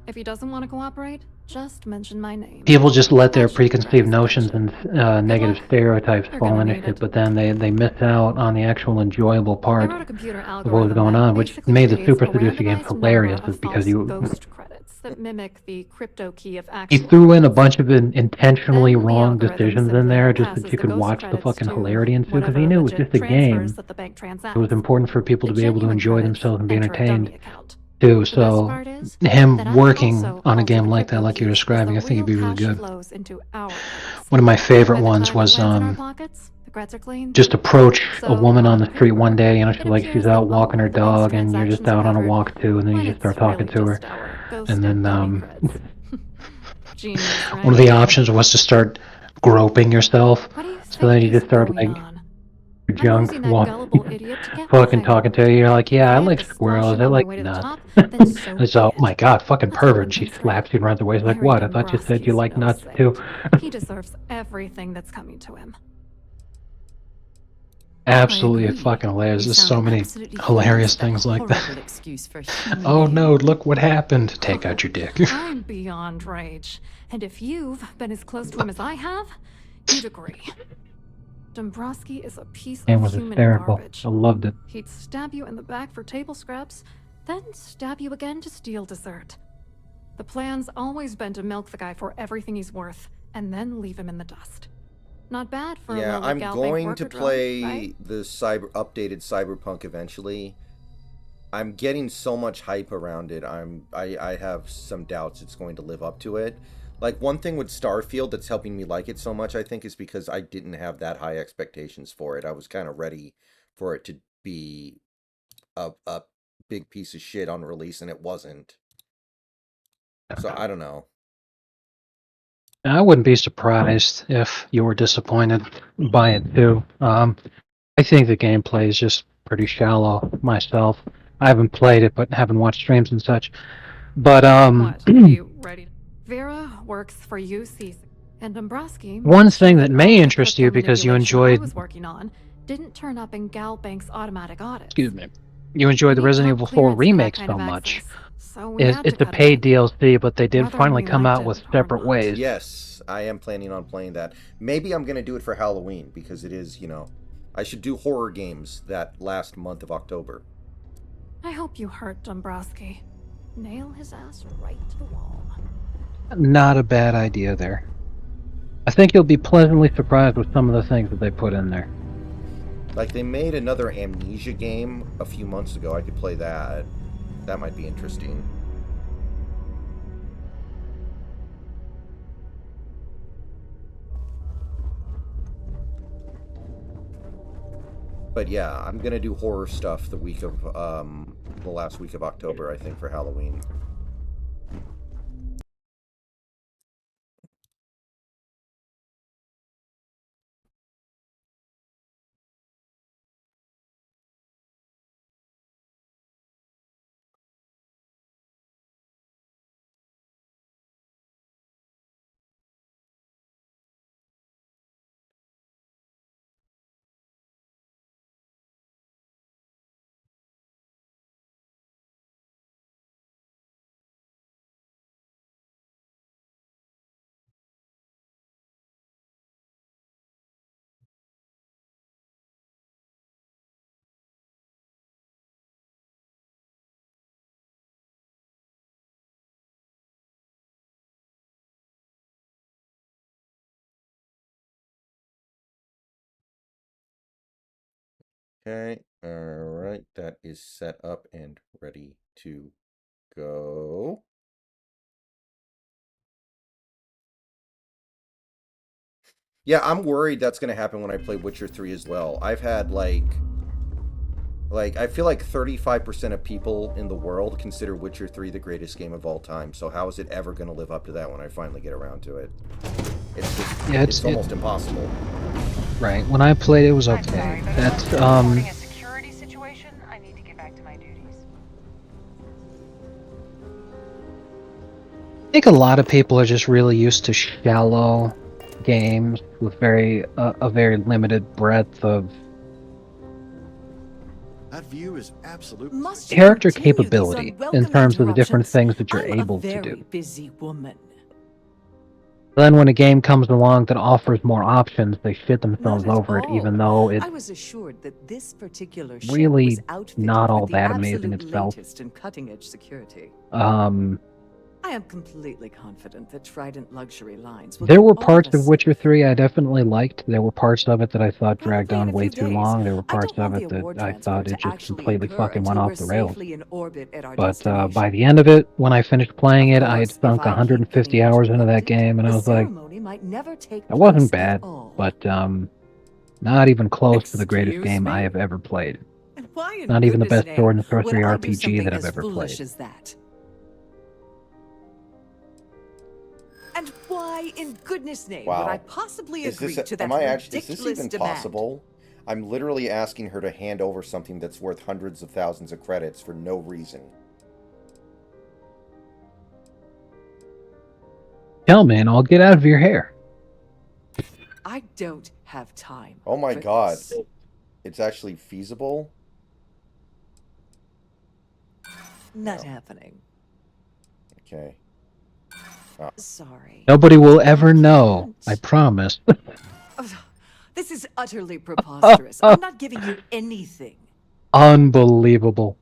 If he doesn't want to cooperate, just mention my name. people just let their That should grab preconceived his notions and negative luck. stereotypes You're fall gonna into need shit, it. but then they miss out on the actual enjoyable I part wrote a computer of what was algorithm going that on, which basically made the creates Super a Seducer game randomized number hilarious, of is because false you ghost credits. that mimic the crypto key of He actual threw in a codes. bunch of intentionally Then the wrong algorithm decisions in simply there just passes that you the could ghost watch the credits fucking to hilarity ensue because he whatever knew it was legit just a transfers game. that the bank It was transacts. important for people The to be able to genuine enjoy credits themselves and be enter a entertained dummy account. too. The best So part is him that I can working also on a alter game the like that, crypto like you're keys as describing, the I think real it'd be really cash good. flows into our codes. One of my favorite By the ones time was it lands in our pockets, the creds are clean. just approach a So, woman on on the street one paper, day, it she's like she's appears that out walking all her of the bank's dog and you're just transactions are out on a covered, walk too, and then you when just it's start talking really to her. just our And then ghosted dummy creds. Genius, one of right? the options was to start groping yourself. What do you So then think you is just start going like on? I'm junk using that while gullible idiot to get what fucking I talking to want. you. You're like, If yeah, I I have like to slosh squirrels. him I on my like way to the nuts. top, then so And it's be oh it. my god, fucking Let's hope pervert. it She wins for slaps you and runs away. It's like, Larry what? I thought you said you Dombrowski's like no nuts saint. too. He deserves everything that's coming to him. Absolutely agree. fucking hilarious. You There's sound so many absolutely hilarious furious at that things like that. horrible excuse for a human Oh being. no, look what happened. Take out your dick. I'm beyond rage. And if you've been as close to him as I have, you'd agree. Dombrowski is a piece It of was human hysterical. garbage. I loved it. He'd stab you in the back for table scraps, then stab you again to steal dessert. The plan's always been to milk the guy for everything he's worth, and then leave him in the dust. Not bad for a Yeah, lowly I'm gal bank going worker to drone, play right? the updated Cyberpunk eventually. I'm getting so much hype around it. I have some doubts it's going to live up to it. Like, one thing with Starfield that's helping me like it so much, I think, is because I didn't have that high expectations for it. I was kind of ready for it to be a big piece of shit on release, and it wasn't. So I don't know. I wouldn't be surprised if you were disappointed by it too. I think the gameplay is just pretty shallow myself. I haven't played it, but haven't watched streams and such. But What? Are you ready? Vera works for UC, and Dombrowski one made sure thing that may all the interest you crypto because you manipulation I enjoyed, was working on didn't turn up in Gal Bank's automatic audits. excuse me, you enjoyed the We need Resident top Evil 4 clearance for that remake kind so of much. access, so we had to It's a cut it paid in. DLC, but they did Whether finally we come liked out with it or separate not. ways. Yes, I am planning on playing that. Maybe I'm going to do it for Halloween because it is, I should do horror games that last month of October. I hope you hurt Dombrowski. Nail his ass right to the wall. Not a bad idea there. I think you'll be pleasantly surprised with some of the things that they put in there. Like, they made another Amnesia game a few months ago. I could play that. That might be interesting. But yeah, I'm gonna do horror stuff the last week of October, I think, for Halloween. Okay, alright, that is set up and ready to go. Yeah, I'm worried that's going to happen when I play Witcher 3 as well. I've had, like, I feel like 35% of people in the world consider Witcher 3 the greatest game of all time, so how is it ever going to live up to that when I finally get around to it? It's just, Yeah, it's almost impossible. Right, when I played it was okay. That's, Reporting a security situation. I need to get back to my duties. I think a lot of people are just really used to shallow games with a very limited breadth of That view is absolute. character capability in terms of the different things that you're able to do. Busy woman. Then when a game comes along that offers more options, they shit themselves Not at over it, all. even though it's I was assured that this particular ship really was outfitted not all with the that amazing absolute itself. latest in cutting-edge security. I am completely confident that Trident Luxury Lines will There keep were all parts of of us Witcher safe. 3 I definitely liked. There were parts of it that I thought dragged Probably in on a way few too days. long. There were I parts don't want of the it that award I thought transfer it to just actually completely occur fucking went until off we're the rails. safely in orbit at our But destination. by the end of it, when I finished playing Of it, I had course, if sunk I keep getting 150 hours into that interrupted, game, and the I was like, ceremony might never take that place wasn't at bad, all. but not even close to the greatest Excuse game I me? have ever played. And why in Not even the goodness best sword name and would sorcery I do RPG that something I've as ever foolish played. as that? And why in goodness name would I Wow. possibly Is agree this to that is this ridiculous even demand? possible? I'm literally asking her to hand over something that's worth hundreds of thousands of credits for no reason. Tell me, and I'll get out of your hair. I don't have time. Oh my for god. this. It's actually feasible? Not happening. Okay. Sorry. Nobody will ever know, I promise. This is utterly preposterous. I'm not giving you anything. Unbelievable.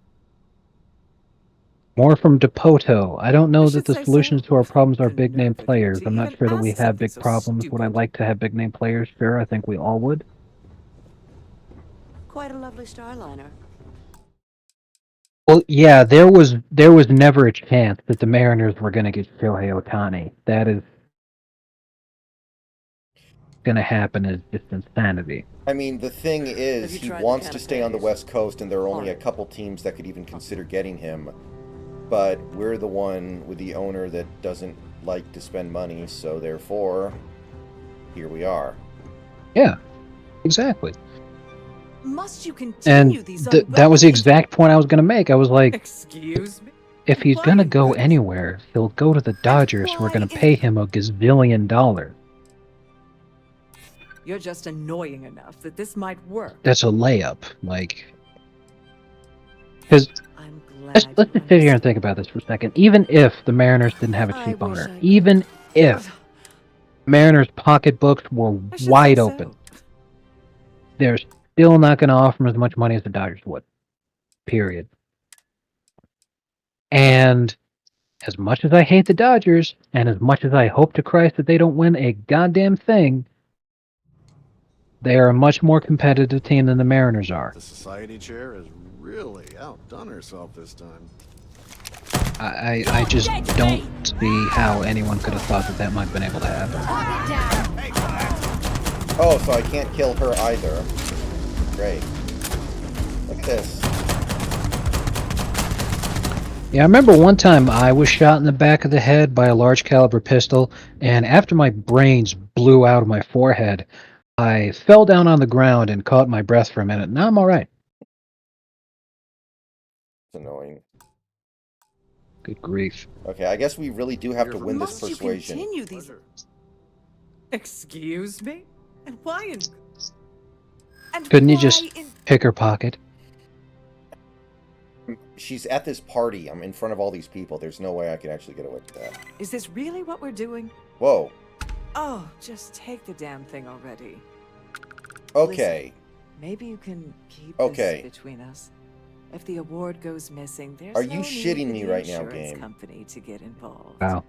More from Depoto. I don't know that the say solutions so. to our problems are The big name nerve of you players. to I'm not even sure that we ask have something big so problems. Would I stupid. like to have big name players? Sure, I think we all would. Quite a lovely starliner. Well, yeah, there was never a chance that the Mariners were going to get Shohei Ohtani. That is going to happen is just insanity. I mean, the thing is, you he tried the wants to stay on the canapes? West Coast, and there are only a Hard. couple teams that could even consider getting him. But we're the one with the owner that doesn't like to spend money, so therefore, here we are. Yeah, exactly. Must you And continue these that was the exact point I was going to make. I was like, Excuse me? if he's going to go anywhere, he'll go to the Dodgers who are going to pay him $1 gazillion. You're just annoying enough that this might work. That's a layup. Like, because I'm let's glad just sit here and think about this for a second. Even if the Mariners didn't have a I cheap wish owner, I even if Mariners' pocketbooks were wide open, they're still not going to offer him as much money as the Dodgers would. Period. And as much as I hate the Dodgers, and as much as I hope to Christ that they don't win a goddamn thing, they are a much more competitive team than the Mariners are. The society chair has really outdone herself this time. I just don't see how anyone could have thought that that might have been able to happen. Oh, so I can't kill her either. Great. Look at this. Yeah, I remember one time I was shot in the back of the head by a large caliber pistol, and after my brains blew out of my forehead, I fell down on the ground and caught my breath for a minute. Now I'm alright. It's annoying. Good grief. Okay, I guess we really do have to win this Must persuasion. you continue these? Excuse me? And why in? And Couldn't you why just in? pick her pocket? She's at this party. I'm in front of all these people. There's no way I can actually get away with that. Is this really what we're doing? Whoa. Oh, just take the damn thing already. Okay. Listen, maybe you can keep Okay. this between us. If the award goes missing, there's Are no you need shitting for me the right now, insurance game? company to get involved. Wow.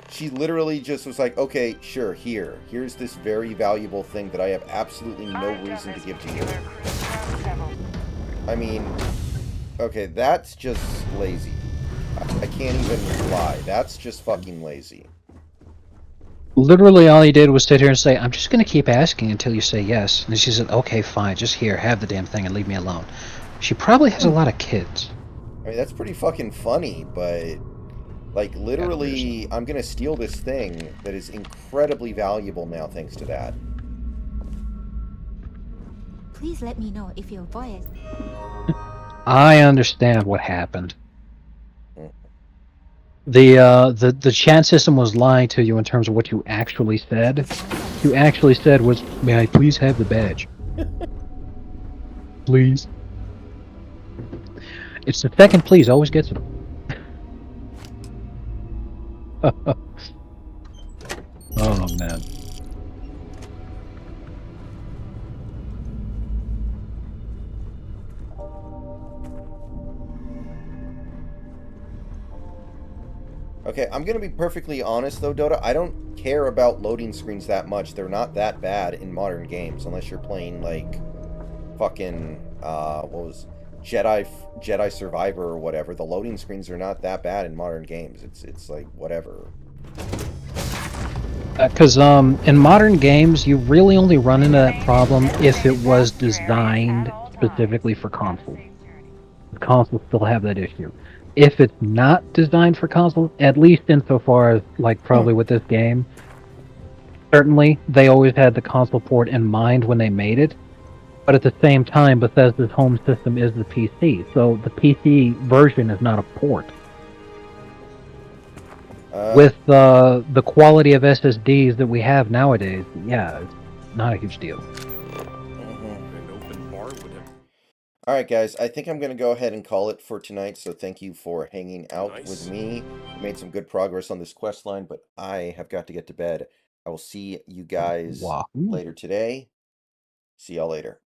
She literally just was like, okay, sure, here's this very valuable thing that I have absolutely no reason to give to you. I mean, okay, that's just lazy. I can't even lie. That's just fucking lazy. Literally all he did was sit here and say, I'm just going to keep asking until you say yes. And she said, okay, fine, just here, have the damn thing and leave me alone. She probably has a lot of kids. I mean, that's pretty fucking funny, but... Like, literally, I'm gonna steal this thing that is incredibly valuable now thanks to that. Please let me know if you avoid it. I understand what happened. The chat system was lying to you in terms of what you actually said. What you actually said was, may I please have the badge? Please. It's the second please always gets it. Oh man. Okay, I'm gonna be perfectly honest though, Dota. I don't care about loading screens that much. They're not that bad in modern games, unless you're playing like fucking what was Jedi Survivor or whatever. The loading screens are not that bad in modern games. It's like whatever. Because in modern games, you really only run into that problem if it was designed specifically for console. The consoles still have that issue. If it's not designed for console, at least insofar as, like, probably with this game, certainly they always had the console port in mind when they made it. But at the same time, Bethesda's home system is the PC, so the PC version is not a port. With the quality of SSDs that we have nowadays, yeah, it's not a huge deal. Alright guys, I think I'm going to go ahead and call it for tonight, so thank you for hanging out with me. We made some good progress on this quest line, but I have got to get to bed. I will see you guys later today. See y'all later.